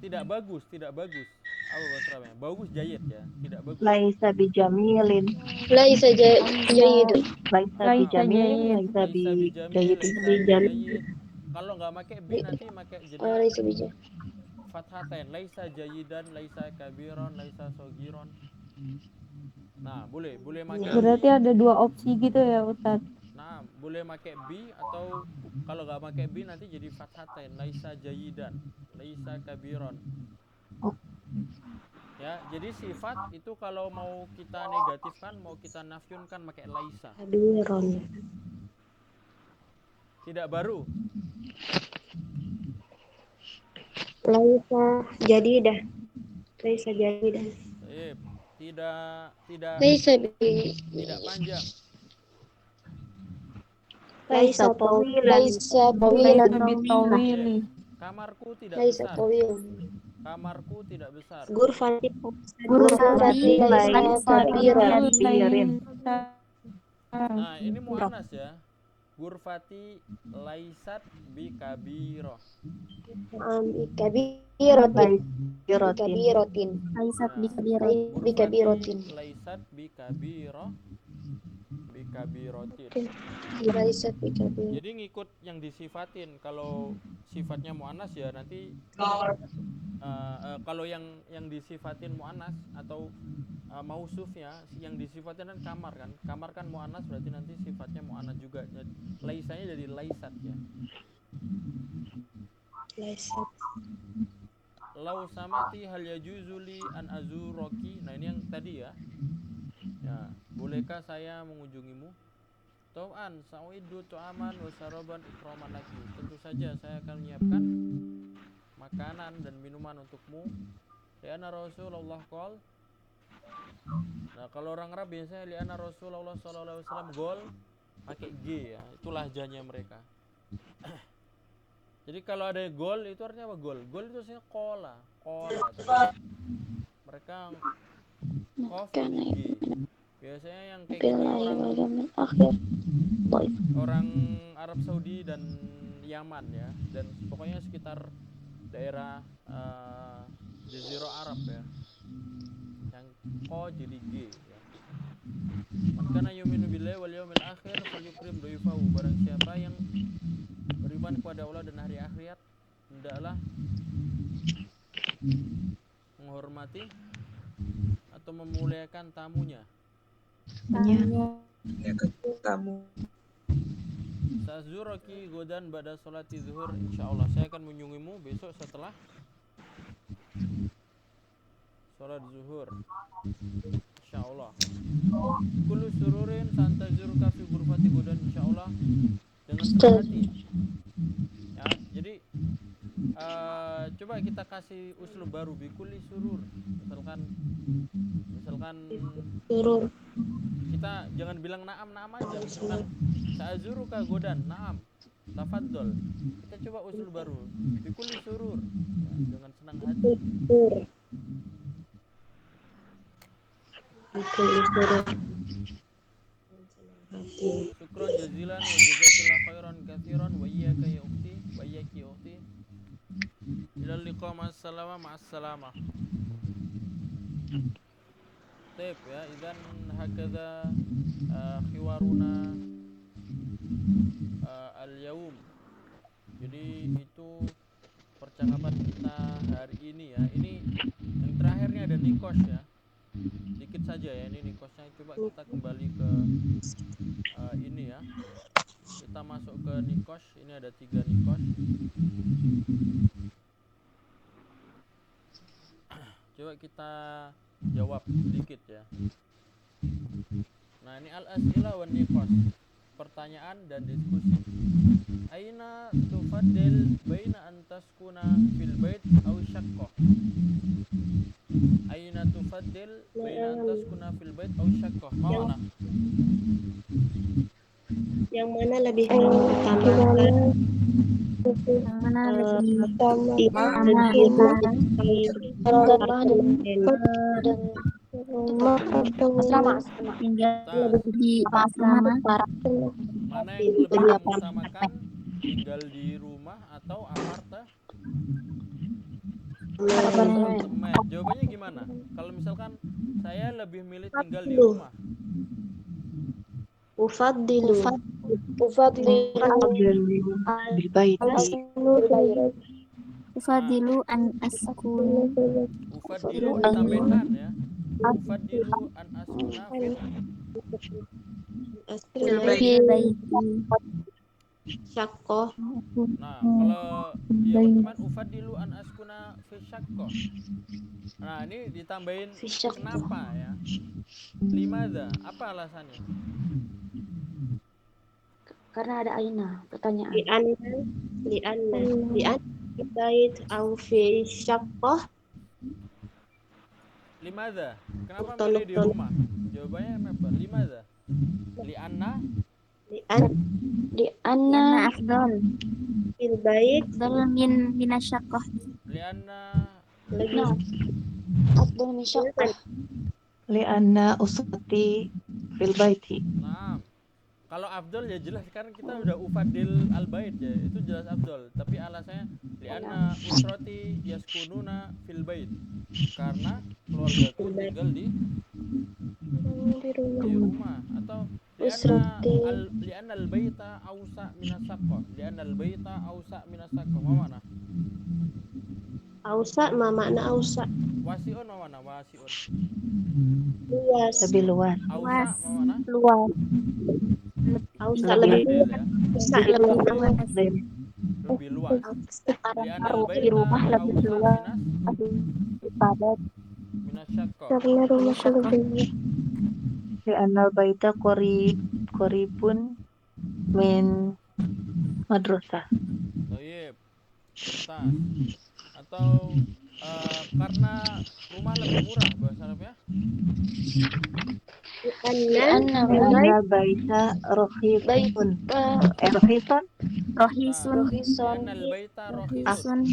Speaker 1: Tidak bagus. Apa bahasa Arabnya? Bagus jayid ya, tidak bagus.
Speaker 6: Laisa bijamilin.
Speaker 4: Laisa jayid.
Speaker 6: Laisa bijamil. Laisa bijayid.
Speaker 1: bijayid. Kalau nggak pakai bi nanti pakai jadi
Speaker 4: Laisa bijayid.
Speaker 1: fathatain. Laisa jayidan, laisa kabiron, laisa sogiron. Nah, boleh pakai.
Speaker 8: Berarti ada dua opsi gitu ya, Ustadz?
Speaker 1: Nah, boleh pakai bi atau kalau nggak pakai bi nanti jadi fathatain. Laisa jayidan, laisa kabiron. Ya, jadi sifat itu kalau mau kita negatifkan, mau kita nafyunkan pakai laisa.
Speaker 4: Kabiron.
Speaker 1: Tidak baru.
Speaker 4: Laisa jadidah. Laisa jadidah.
Speaker 1: Tidak
Speaker 4: Laisa
Speaker 1: panjang.
Speaker 4: Laisa
Speaker 8: Tawili.
Speaker 1: Kamarku tidak
Speaker 4: Laisa
Speaker 1: besar.
Speaker 4: tawil.
Speaker 1: Kamarku tidak besar.
Speaker 4: Gurfati
Speaker 6: Laisa bikirin.
Speaker 1: Nah, ini muannas ya. Gurfati laisat bikabiroh.
Speaker 4: Kabiratin.
Speaker 5: Laisat
Speaker 4: Bikabirotin.
Speaker 1: Laisat bikabiroh. Bikabirotin.
Speaker 4: Laisat bikabirotin.
Speaker 1: Jadi ngikut yang disifatin. Kalau sifatnya muannas ya nanti kalau yang disifatin muannas atau mausufnya yang disifatin kan kamar kan muannas, berarti nanti sifatnya muannas juga. Laisanya jadi laisat ya.
Speaker 4: Laisat.
Speaker 1: Lau samati hal yajuzuli an azuroki. Nah, ini yang tadi ya. Ya, bolehkah saya mengunjungimu? Tau'an sa'idu tu'aman wa saraban ikraman laki. Tentu saja saya akan menyiapkan makanan dan minuman untukmu. Li'anna Rasulullah qol. Nah, kalau orang Arab biasanya li'anna Rasulullah sallallahu alaihi wasallam gol pakai G ya. Itu lahjanya mereka. Jadi kalau ada gol itu artinya apa? Gol itu artinya kola. Mereka kof G. Biasanya yang kayak gitu orang Arab Saudi dan Yaman ya, dan pokoknya sekitar daerah Jazirah Arab ya, yang ko jadi G ya. Man kana yu'minu billahi wal yawmil akhir falyukrim dhaifahu. Barang siapa yang beriman kepada Allah dan hari akhirat, hendaklah menghormati atau memuliakan tamunya.
Speaker 7: Tamu.
Speaker 1: Sa'zuruki godan pada salati zuhur, insyaallah saya akan mengunjungimu besok setelah salat zuhur. insyaallah. Kullu sururin santaziruka fi ghurfati godan insyaallah, dengan senang hati. Ya, jadi coba kita kasih uslub baru, bikulli surur. Misalkan
Speaker 4: Surur.
Speaker 1: kita jangan bilang naam aja. Misalkan sa'azuruka godan, naam, tafaddol. Kita coba usul baru, bikulli surur, ya, dengan senang hati.
Speaker 4: Surur. Bikulli surur.
Speaker 1: Syukron jazilan wa jazakallahu khairan katsiran wa iyyaka ya ukhti wa iyyaki ya ukhti. Ilal liqa ma'assalama. Baik ya, idzan hakadha khiwaruna al-yaum. Jadi itu percakapan kita hari ini ya. Ini yang terakhir nih ada nikos ya. Dikit saja ya ini nikosnya. Coba kita kembali ke ini ya. Kita masuk ke nikos. Ini ada 3 nikos. Coba kita jawab sedikit ya. Nah, ini al-as'ila wan nikos. Pertanyaan dan diskusi. Aina tufaddil baina an taskuna fil bait aw syaqqah? Aina tufaddil baina an taskuna fil bait aw syaqqah? Mana?
Speaker 4: Yang mana lebih mengutamakan?
Speaker 3: Yang mana lebih
Speaker 5: tinggal di asrama.
Speaker 1: Mana yang lebih mengutamakan, tinggal di rumah atau apartemen? Jawabannya gimana? Kalau misalkan saya lebih milih tinggal di rumah.
Speaker 4: Ufaddilu
Speaker 3: Ufadilu an askun
Speaker 1: Ufadilu ditambahin an ya. Ufadilu an askuna fil
Speaker 4: syaqqah.
Speaker 1: Nah, kalau dia teman ufadilu an askuna fi syaqqah. Nah, ini ditambahin kenapa ya? Limadza? Apa alasannya?
Speaker 5: Karena ada aina, pertanyaan.
Speaker 4: Li'anna bait au fi syaqqah.
Speaker 1: Limadza? Kenapa milih di rumah? Jawabannya apa? Limadza? Li'anna
Speaker 3: Lianna afdal
Speaker 4: fil bait
Speaker 3: afdal minasyaqqah.
Speaker 1: Li'anna
Speaker 5: Afdal min syaqqah.
Speaker 6: Lianna usati fil baiti.
Speaker 1: Nah, kalau afdol ya jelas kan kita udah ufadil al bait ya, itu jelas afdol. Tapi alasannya li'anna usrati yaskununa fil bait. Karena keluargaku tinggal di rumah. Atau li'anna al baita ausa minas saqqah. Li'anna al baita ausa minas saqqah. Mana?
Speaker 4: Ausa ma makna ausa?
Speaker 1: Wasi'un mana? Wasi'un.
Speaker 4: Luas.
Speaker 6: Lebih luas.
Speaker 1: Ausa mana?
Speaker 3: Luas.
Speaker 4: Ausa
Speaker 1: Lebih
Speaker 4: lebih
Speaker 1: luas ya. Lebih luas. Li'anna al
Speaker 3: Di rumah
Speaker 1: baita
Speaker 3: lebih
Speaker 1: ausa
Speaker 3: luas daripada
Speaker 1: minas saqqah.
Speaker 4: karena rumahku lebih luas.
Speaker 6: Lianna baita qoribun min madrasah.
Speaker 1: Baik. Atas. Atau karena rumah lebih murah bahasa Arabnya?
Speaker 6: Lianna baita rohibun. Rohibun.
Speaker 3: rohisun
Speaker 1: Li'anna al baita rohisun.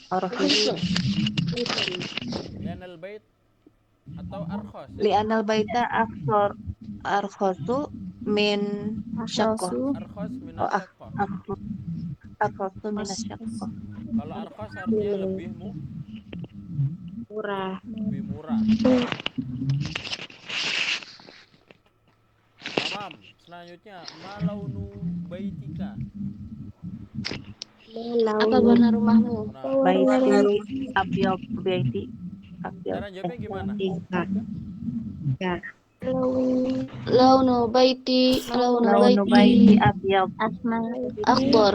Speaker 6: Rohibun.
Speaker 1: Li'anna al bait atau arkhos.
Speaker 6: Lianna baita arkhosu min syaqqah.
Speaker 1: Arkhos minas
Speaker 6: Oh,
Speaker 1: syaqqah.
Speaker 6: Arkhosu min syaqqah.
Speaker 1: Kalau arkhos artinya lebih
Speaker 4: Murah.
Speaker 1: murah. Tamam. Selanjutnya, malaunu baitika.
Speaker 5: Apa warna rumahmu?
Speaker 1: Nah,
Speaker 6: Baiti abyad baiti.
Speaker 1: cara jawabnya gimana?
Speaker 5: Launu baiti
Speaker 6: Launu baiti abyad.
Speaker 3: asma
Speaker 5: akbar.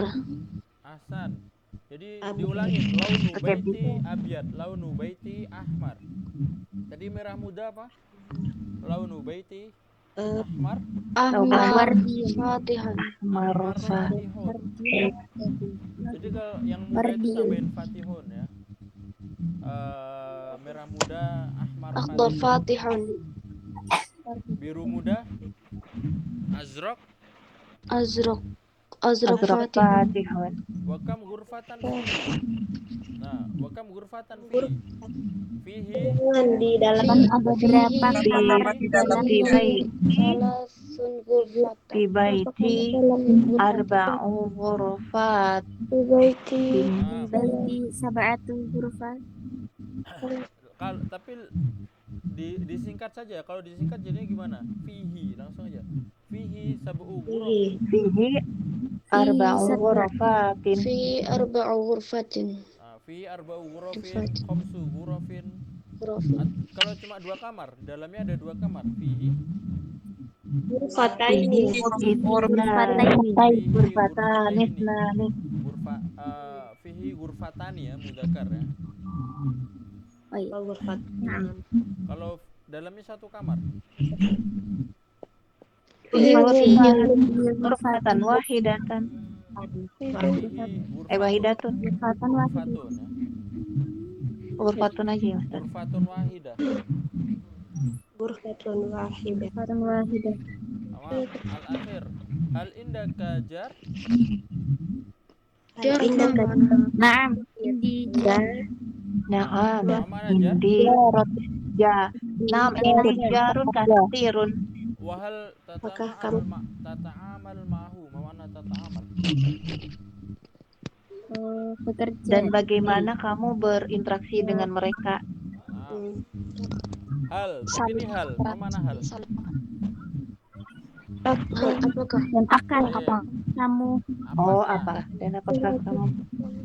Speaker 1: Ahsan. Jadi
Speaker 4: Abu.
Speaker 1: diulangi, launu
Speaker 6: Oke,
Speaker 1: baiti abyad, launu baiti ahmar. Tadi merah muda apa? Launu baiti ahmar,
Speaker 4: Ahmar
Speaker 3: Wardi.
Speaker 4: Fatihan.
Speaker 1: ahmar
Speaker 6: Marfa.
Speaker 1: fatihun. Jadi kalau yang muda itu
Speaker 3: Wardi.
Speaker 1: tambahin fatihun ya. Merah muda ahmar
Speaker 4: Akhdar
Speaker 1: fatihun.
Speaker 4: Fatihun.
Speaker 1: Biru muda azraq.
Speaker 4: Azraq. Azraq
Speaker 6: Azraq
Speaker 4: Fatihun.
Speaker 6: Fatihun.
Speaker 1: Wakam ghurfatan fihi. Nah, wakam ghurfatan fihi. Fihi
Speaker 4: Di dalam
Speaker 3: Ada berapa kamar
Speaker 1: Fihi.
Speaker 3: di dalam
Speaker 6: Fi baiti
Speaker 4: Salasun ghurfatan.
Speaker 6: Fi baiti arba'u ghurfat.
Speaker 1: Nah,
Speaker 3: baiti sab'atu ghurfat.
Speaker 1: tapi disingkat saja. Kalau disingkat jadinya gimana? Fihi, langsung aja. Fihi sab'u ghurafin.
Speaker 6: Fihi arba'u ghurfatin.
Speaker 4: Fi arba'u ghurfatin.
Speaker 1: Fihi arba'u ghurafin, khamsu ghurafin. Kalau cuma 2 kamar, di dalamnya ada 2 kamar. Fihi
Speaker 4: Ghurfataini.
Speaker 6: Ghurfataini.
Speaker 1: Fihi ghurfatani ya, mudzakkar ya.
Speaker 4: Ghurfat.
Speaker 1: Kalau dalamnya 1 kamar.
Speaker 6: Ghurfatan wahidatan.
Speaker 1: Fihi
Speaker 6: Wahidatun.
Speaker 1: ghurfatun ya.
Speaker 6: Ghurfatun aja ya Ustaz.
Speaker 1: Ghurfatun wahidah.
Speaker 4: Ghurfatun wahidah.
Speaker 1: Tamam. Al-akhir. Hal indaka jar?
Speaker 4: Jar mana?
Speaker 3: Naam. Indi.
Speaker 6: Na'am.
Speaker 1: Mana jar?
Speaker 6: Indi ja. Naam intijarun katsirun.
Speaker 1: Wahal
Speaker 4: Apakah kamu-
Speaker 1: tata'amal ma'hu. Mana tata'amal?
Speaker 3: Bekerja.
Speaker 6: Dan bagaimana kamu berinteraksi dengan mereka?
Speaker 1: Nah. Hal, tapi ini hal. Mana hal?
Speaker 4: Apakah?
Speaker 3: Dan akan
Speaker 1: Iya.
Speaker 3: apa kamu
Speaker 6: Oh,
Speaker 1: Apakah?
Speaker 6: apa? Dan apakah kamu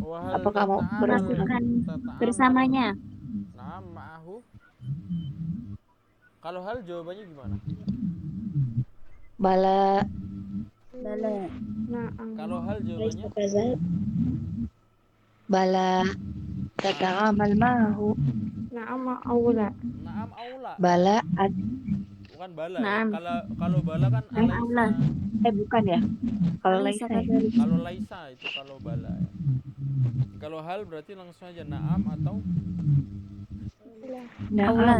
Speaker 1: Wahal
Speaker 6: Apa kamu
Speaker 1: tata'amal
Speaker 3: melakukan
Speaker 1: tata'amal.
Speaker 3: bersamanya?
Speaker 1: Nah, ma'ahu. Kalau hal jawabannya gimana?
Speaker 6: bala
Speaker 3: Bala.
Speaker 1: Kalau hal jawabannya
Speaker 6: bala tata'amal ma'ahu.
Speaker 1: na'am aula.
Speaker 6: Bala
Speaker 1: Bukan bala.
Speaker 3: Na'am.
Speaker 1: Kalau bala kan
Speaker 3: Na'am aula.
Speaker 1: alaisa.
Speaker 6: bukan ya? Kalau
Speaker 3: Laisa
Speaker 6: laisa.
Speaker 3: kadzalik.
Speaker 1: Kalau laisa itu kalau bala ya. Kalau hal berarti langsung aja na'am atau
Speaker 3: Aula.
Speaker 1: maula.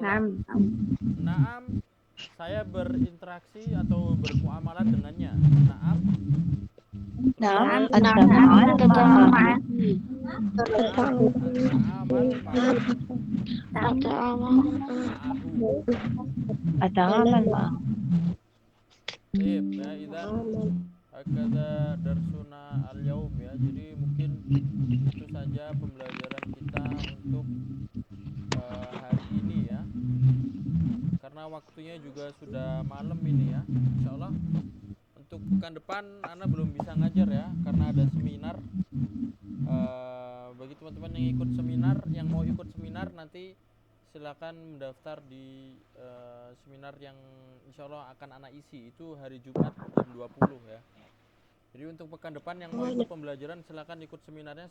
Speaker 3: Naam.
Speaker 1: Na'am, saya berinteraksi atau bermuamalah dengannya. Na'am.
Speaker 6: Na'am
Speaker 3: Naam.
Speaker 6: ata'amal ma'ahu. Ata'amal ma'ahu.
Speaker 1: Baik, ya idzan hakada darsuna al-yaum ya. Jadi mungkin itu saja pembelajaran kita untuk hari ini ya. Karena waktunya juga sudah malam ini ya. Insyaallah untuk pekan depan Ana belum bisa ngajar ya karena ada seminar. Bagi teman-teman yang ikut seminar, yang mau ikut seminar nanti silakan mendaftar di seminar yang insyaallah akan Ana isi itu hari Jumat jam 20 ya. Jadi untuk pekan depan yang mau ikut pembelajaran silakan ikut seminarnya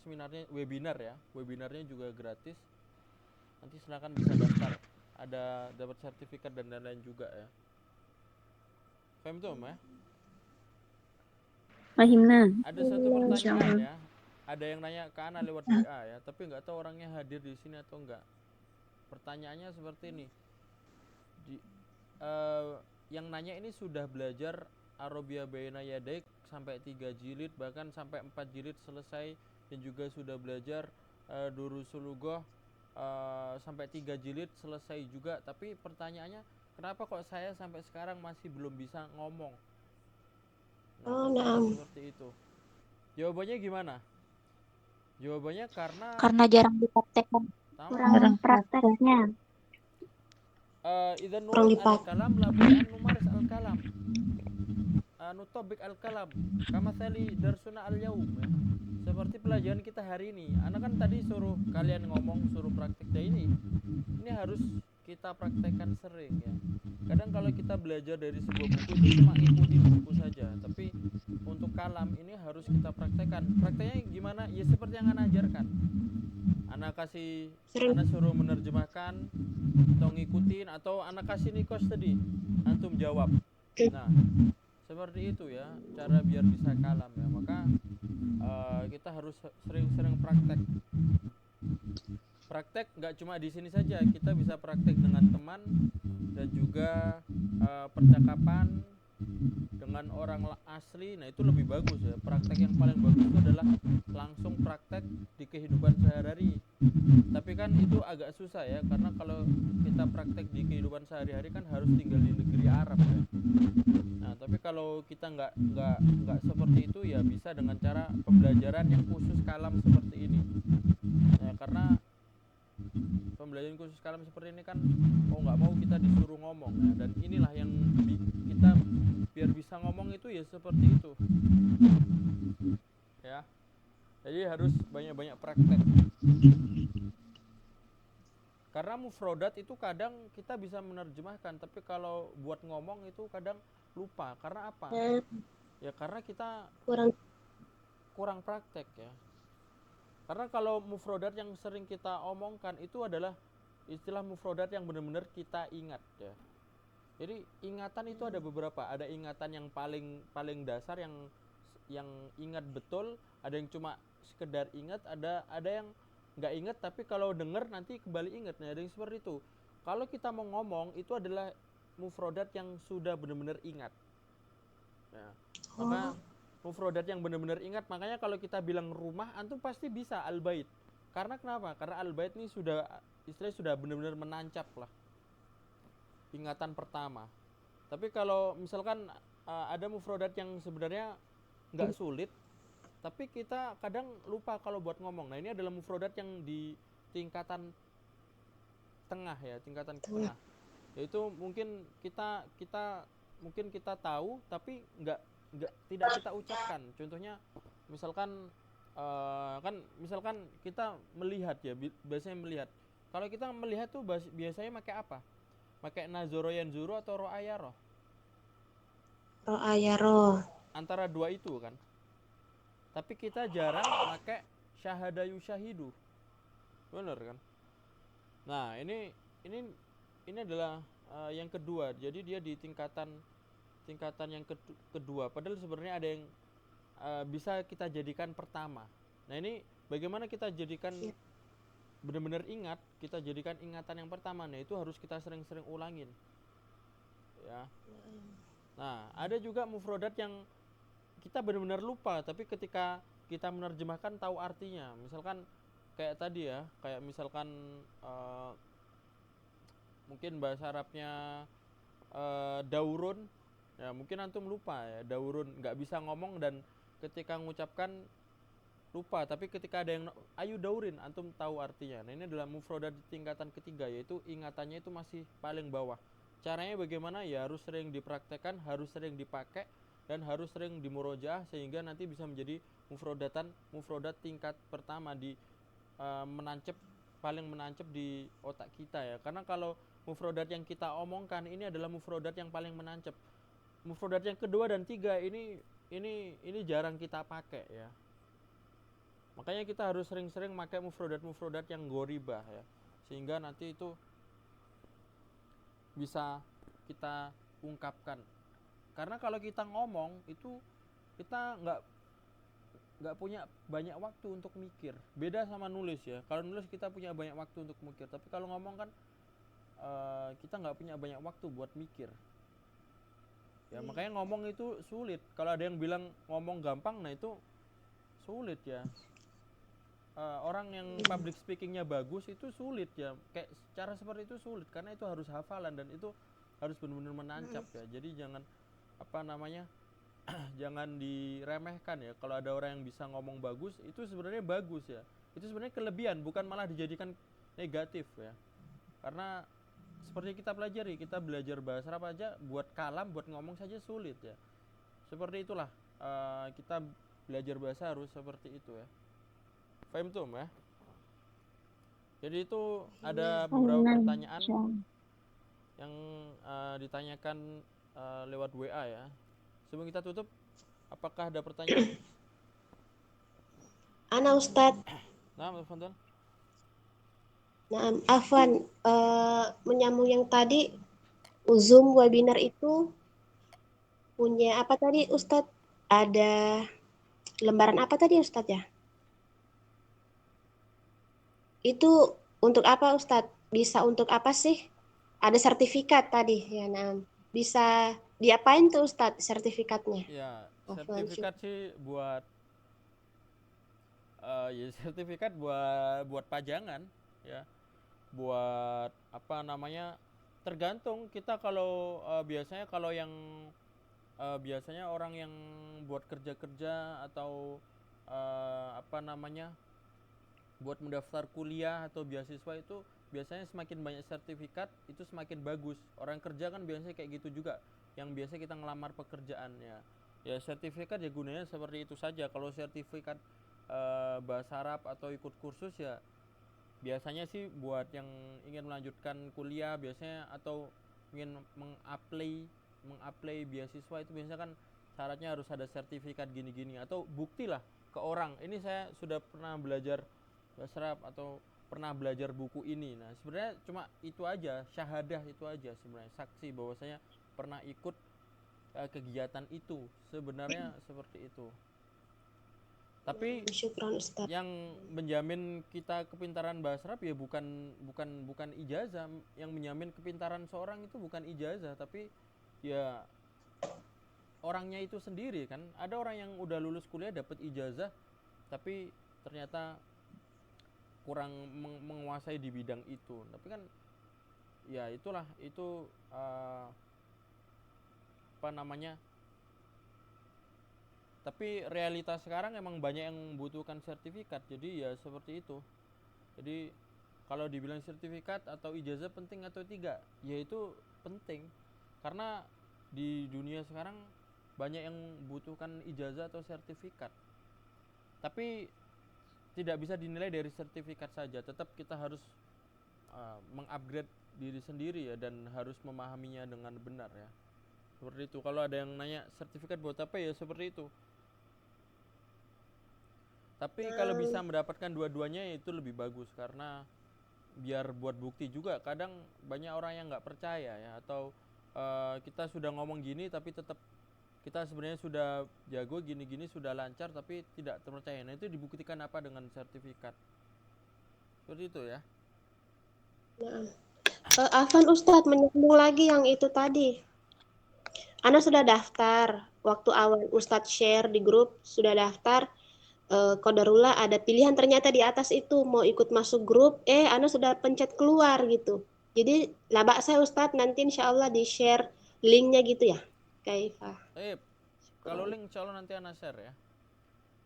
Speaker 1: webinar ya. Webinarnya juga gratis. Nanti silakan bisa daftar. Ada dapat sertifikat dan lain-lain juga ya. Paham tuh, ya?
Speaker 3: Fahimna.
Speaker 1: Ada satu pertanyaan ya. Ada yang nanya ke Ana lewat WA ya, tapi nggak tahu orangnya hadir di sini atau enggak. Pertanyaannya seperti ini. Yang nanya ini sudah belajar Arabia Baina Yadaik sampai 3 jilid bahkan sampai 4 jilid selesai dan juga sudah belajar Durusul Lughah sampai 3 jilid selesai juga, tapi pertanyaannya kenapa kok saya sampai sekarang masih belum bisa ngomong? Seperti itu. Jawabannya gimana? Jawabannya
Speaker 3: Karena jarang dipraktekkan. Kurang prakteknya.
Speaker 1: Idzan nurid al-kalam la budda an numaris al-kalam. Nutabik al-kalam kama tali darsuna al-yaum ya. Seperti pelajaran kita hari ini. Anak kan tadi suruh kalian ngomong, suruh praktek. Nah ini harus kita praktekkan sering ya. Kadang kalau kita belajar dari sebuah buku itu cuma ikutin buku saja, tapi untuk kalam ini harus kita praktekkan. Prakteknya gimana? Ya seperti yang anak ajarkan. Anak suruh menerjemahkan atau ngikutin, atau anak kasih nikos tadi, antum jawab. Nah, seperti itu ya cara biar bisa kalam ya. Maka kita harus sering-sering praktek nggak cuma di sini saja, kita bisa praktek dengan teman dan juga percakapan dengan orang asli. Nah itu lebih bagus ya. Praktek yang paling bagus itu adalah langsung praktek di kehidupan sehari-hari. Tapi kan itu agak susah ya, karena kalau kita praktek di kehidupan sehari-hari kan harus tinggal di negeri Arab ya. Nah tapi kalau kita nggak seperti itu ya, bisa dengan cara pembelajaran yang khusus kalam seperti ini ya. Karena pembelajaran khusus kalam seperti ini kan mau nggak mau kita disuruh ngomong ya, dan inilah yang kita biar bisa ngomong itu ya seperti itu ya. Jadi harus banyak-banyak praktek, karena mufrodat itu kadang kita bisa menerjemahkan, tapi kalau buat ngomong itu kadang lupa. Karena apa? Ya karena kita kurang praktek ya. Karena kalau mufrodat yang sering kita omongkan itu adalah istilah mufrodat yang benar-benar kita ingat ya. Jadi ingatan itu ada beberapa. Ada ingatan yang paling dasar, yang ingat betul. Ada yang cuma sekedar ingat. Ada yang nggak ingat tapi kalau dengar nanti kembali ingat. Nah, ada yang seperti itu. Kalau kita mau ngomong itu adalah mufrodat yang sudah benar-benar ingat. Ya. Maka mufrodat yang benar-benar ingat, makanya kalau kita bilang rumah, antum pasti bisa al-bait. Karena kenapa? Karena al-bait ini istilahnya sudah benar-benar menancap lah, ingatan pertama. Tapi kalau misalkan ada mufrodat yang sebenarnya nggak sulit, tapi kita kadang lupa kalau buat ngomong. Nah ini adalah mufrodat yang di tingkatan tengah ya, tingkatan tengah. Yaitu mungkin kita tahu tapi tidak kita ucapkan. Contohnya misalkan misalkan kita melihat ya, biasanya melihat. Kalau kita melihat tuh biasanya pakai apa? Pakai nazoro yanzuru atau ro'ayaro?
Speaker 4: Ro'ayaro.
Speaker 1: Antara dua itu kan. Tapi kita jarang pakai syahadayu syahidu. Benar kan? Nah, ini adalah yang kedua. Jadi dia di tingkatan yang kedua. Padahal sebenarnya ada yang bisa kita jadikan pertama. Nah, ini bagaimana kita jadikan benar-benar ingat, kita jadikan ingatan yang pertama. Nah, itu harus kita sering-sering ulangin. Ya. Nah, ada juga mufrodat yang kita benar-benar lupa, tapi ketika kita menerjemahkan tahu artinya. Misalkan kayak tadi ya, kayak misalkan mungkin bahasa Arabnya daurun, ya mungkin antum lupa ya, daurun nggak bisa ngomong dan ketika mengucapkan lupa, tapi ketika ada yang ayu daurin, antum tahu artinya. Nah ini adalah mufrodat di tingkatan ketiga, yaitu ingatannya itu masih paling bawah. Caranya bagaimana? Ya harus sering dipraktekkan, harus sering dipakai, dan harus sering dimurojaah sehingga nanti bisa menjadi mufrodat tingkat pertama di paling menancap di otak kita ya. Karena kalau mufrodat yang kita omongkan ini adalah mufrodat yang paling menancap. Mufrodat yang kedua dan tiga ini jarang kita pakai ya. Makanya kita harus sering-sering pakai mufrodat yang goribah ya, sehingga nanti itu bisa kita ungkapkan. Karena kalau kita ngomong itu kita nggak punya banyak waktu untuk mikir. Beda sama nulis ya. Kalau nulis kita punya banyak waktu untuk mikir, tapi kalau ngomong kan kita nggak punya banyak waktu buat mikir. Ya makanya ngomong itu sulit. Kalau ada yang bilang ngomong gampang, nah itu sulit ya. Orang yang public speakingnya bagus itu sulit ya. Kayak cara seperti itu sulit karena itu harus hafalan dan itu harus benar-benar menancap ya. Jadi jangan jangan diremehkan ya. Kalau ada orang yang bisa ngomong bagus, itu sebenarnya bagus ya. Itu sebenarnya kelebihan, bukan malah dijadikan negatif ya. Karena seperti kita pelajari, kita belajar bahasa Arab aja buat kalam, buat ngomong saja sulit ya. Seperti itulah kita belajar bahasa harus seperti itu ya. Faham tuh ya? Jadi itu ada beberapa pertanyaan yang ditanyakan lewat WA ya. Sebelum kita tutup, Apakah ada pertanyaan?
Speaker 4: Ana Ustadz.
Speaker 1: Nah, tafadhal.
Speaker 4: Nah, Afwan, menyambung yang tadi, Zoom webinar itu punya apa tadi Ustadz? Ada lembaran apa tadi Ustadz ya? Itu untuk apa Ustadz? Bisa untuk apa sih? Ada sertifikat tadi ya, nah. Bisa diapain tuh Ustadz sertifikatnya?
Speaker 1: Ya,
Speaker 4: Afwan,
Speaker 1: sertifikat sih buat ya sertifikat buat pajangan ya. Buat apa namanya? Tergantung kita kalau biasanya kalau yang biasanya orang yang buat kerja-kerja atau apa namanya? Buat mendaftar kuliah atau beasiswa itu biasanya semakin banyak sertifikat itu semakin bagus. Orang kerja kan biasanya kayak gitu juga. Yang biasa kita ngelamar pekerjaannya. Ya sertifikat ya gunanya seperti itu saja. Kalau sertifikat bahasa Arab atau ikut kursus ya biasanya sih buat yang ingin melanjutkan kuliah biasanya atau ingin mengapply beasiswa itu biasanya kan syaratnya harus ada sertifikat gini-gini atau bukti lah ke orang. Ini saya sudah pernah belajar bahasa Arab atau pernah belajar buku ini. Nah, sebenarnya cuma itu aja, syahadah itu aja sebenarnya, saksi bahwasanya pernah ikut kegiatan itu. Sebenarnya seperti itu. Tapi
Speaker 4: syukran Ustadz.
Speaker 1: yang menjamin kita kepintaran bahasa Arab ya bukan ijazah. Yang menjamin kepintaran seorang itu bukan ijazah, tapi ya orangnya itu sendiri kan. Ada orang yang udah lulus kuliah dapat ijazah tapi ternyata kurang menguasai di bidang itu. Tapi kan ya itulah itu apa namanya? Tapi realitas sekarang emang banyak yang membutuhkan sertifikat. Jadi ya seperti itu. Jadi kalau dibilang sertifikat atau ijazah penting atau tidak, ya itu penting. Karena di dunia sekarang banyak yang membutuhkan ijazah atau sertifikat. Tapi tidak bisa dinilai dari sertifikat saja. Tetap kita harus mengupgrade diri sendiri ya dan harus memahaminya dengan benar ya. Seperti itu. Kalau ada yang nanya sertifikat buat apa ya seperti itu. Tapi kalau bisa mendapatkan dua-duanya itu lebih bagus karena biar buat bukti juga. Kadang banyak orang yang nggak percaya ya atau kita sudah ngomong gini tapi tetap kita sebenarnya sudah jago gini-gini sudah lancar tapi tidak terpercaya. Nah itu dibuktikan apa dengan sertifikat? Seperti itu ya.
Speaker 4: Nah, Afwan Ustadz menyambung lagi yang itu tadi. Ana sudah daftar waktu awal Ustadz share di grup sudah daftar. Qadarullah ada pilihan ternyata di atas itu mau ikut masuk grup, Ana sudah pencet keluar gitu. Jadi labak saya Ustadz nanti insya Allah di share linknya gitu ya. Kaifah.
Speaker 1: Kalau link insya Allah nanti Ana share ya.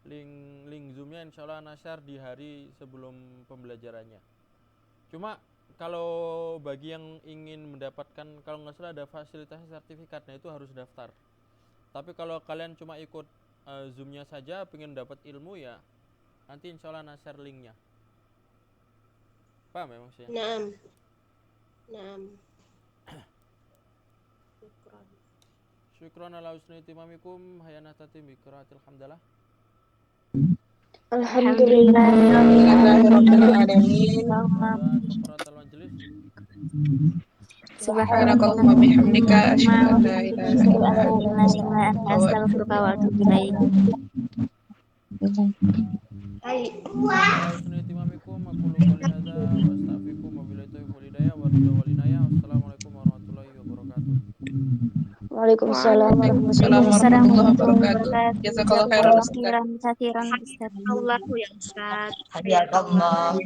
Speaker 1: Link Zoomnya insya Allah Ana share di hari sebelum pembelajarannya. Cuma kalau bagi yang ingin mendapatkan kalau nggak salah ada fasilitas sertifikatnya itu harus daftar. Tapi kalau kalian cuma ikut Zoomnya saja pengen dapat ilmu ya nanti insya Allah share linknya. Paham ya maksudnya?
Speaker 4: Naam.
Speaker 1: Syukran ala husni timamikum hayana tatim bi qiraatil hamdalah.
Speaker 4: Alhamdulillah.
Speaker 1: Kafaratul majlis.
Speaker 5: Subhanakallahumma bihamdika asyhadu an la ilaha illa anta astaghfiruka wa atubu ilaik.
Speaker 1: Assalamualaikum warahmatullahi wabarakatuh.
Speaker 4: Waalaikumsalam
Speaker 5: Warahmatullahi wabarakatuh.
Speaker 6: Jazakallahu khairan Ustaz.
Speaker 5: Khairan katsiran Ustaz.
Speaker 4: Allahu ya Ustaz.
Speaker 6: Hadiah Allah.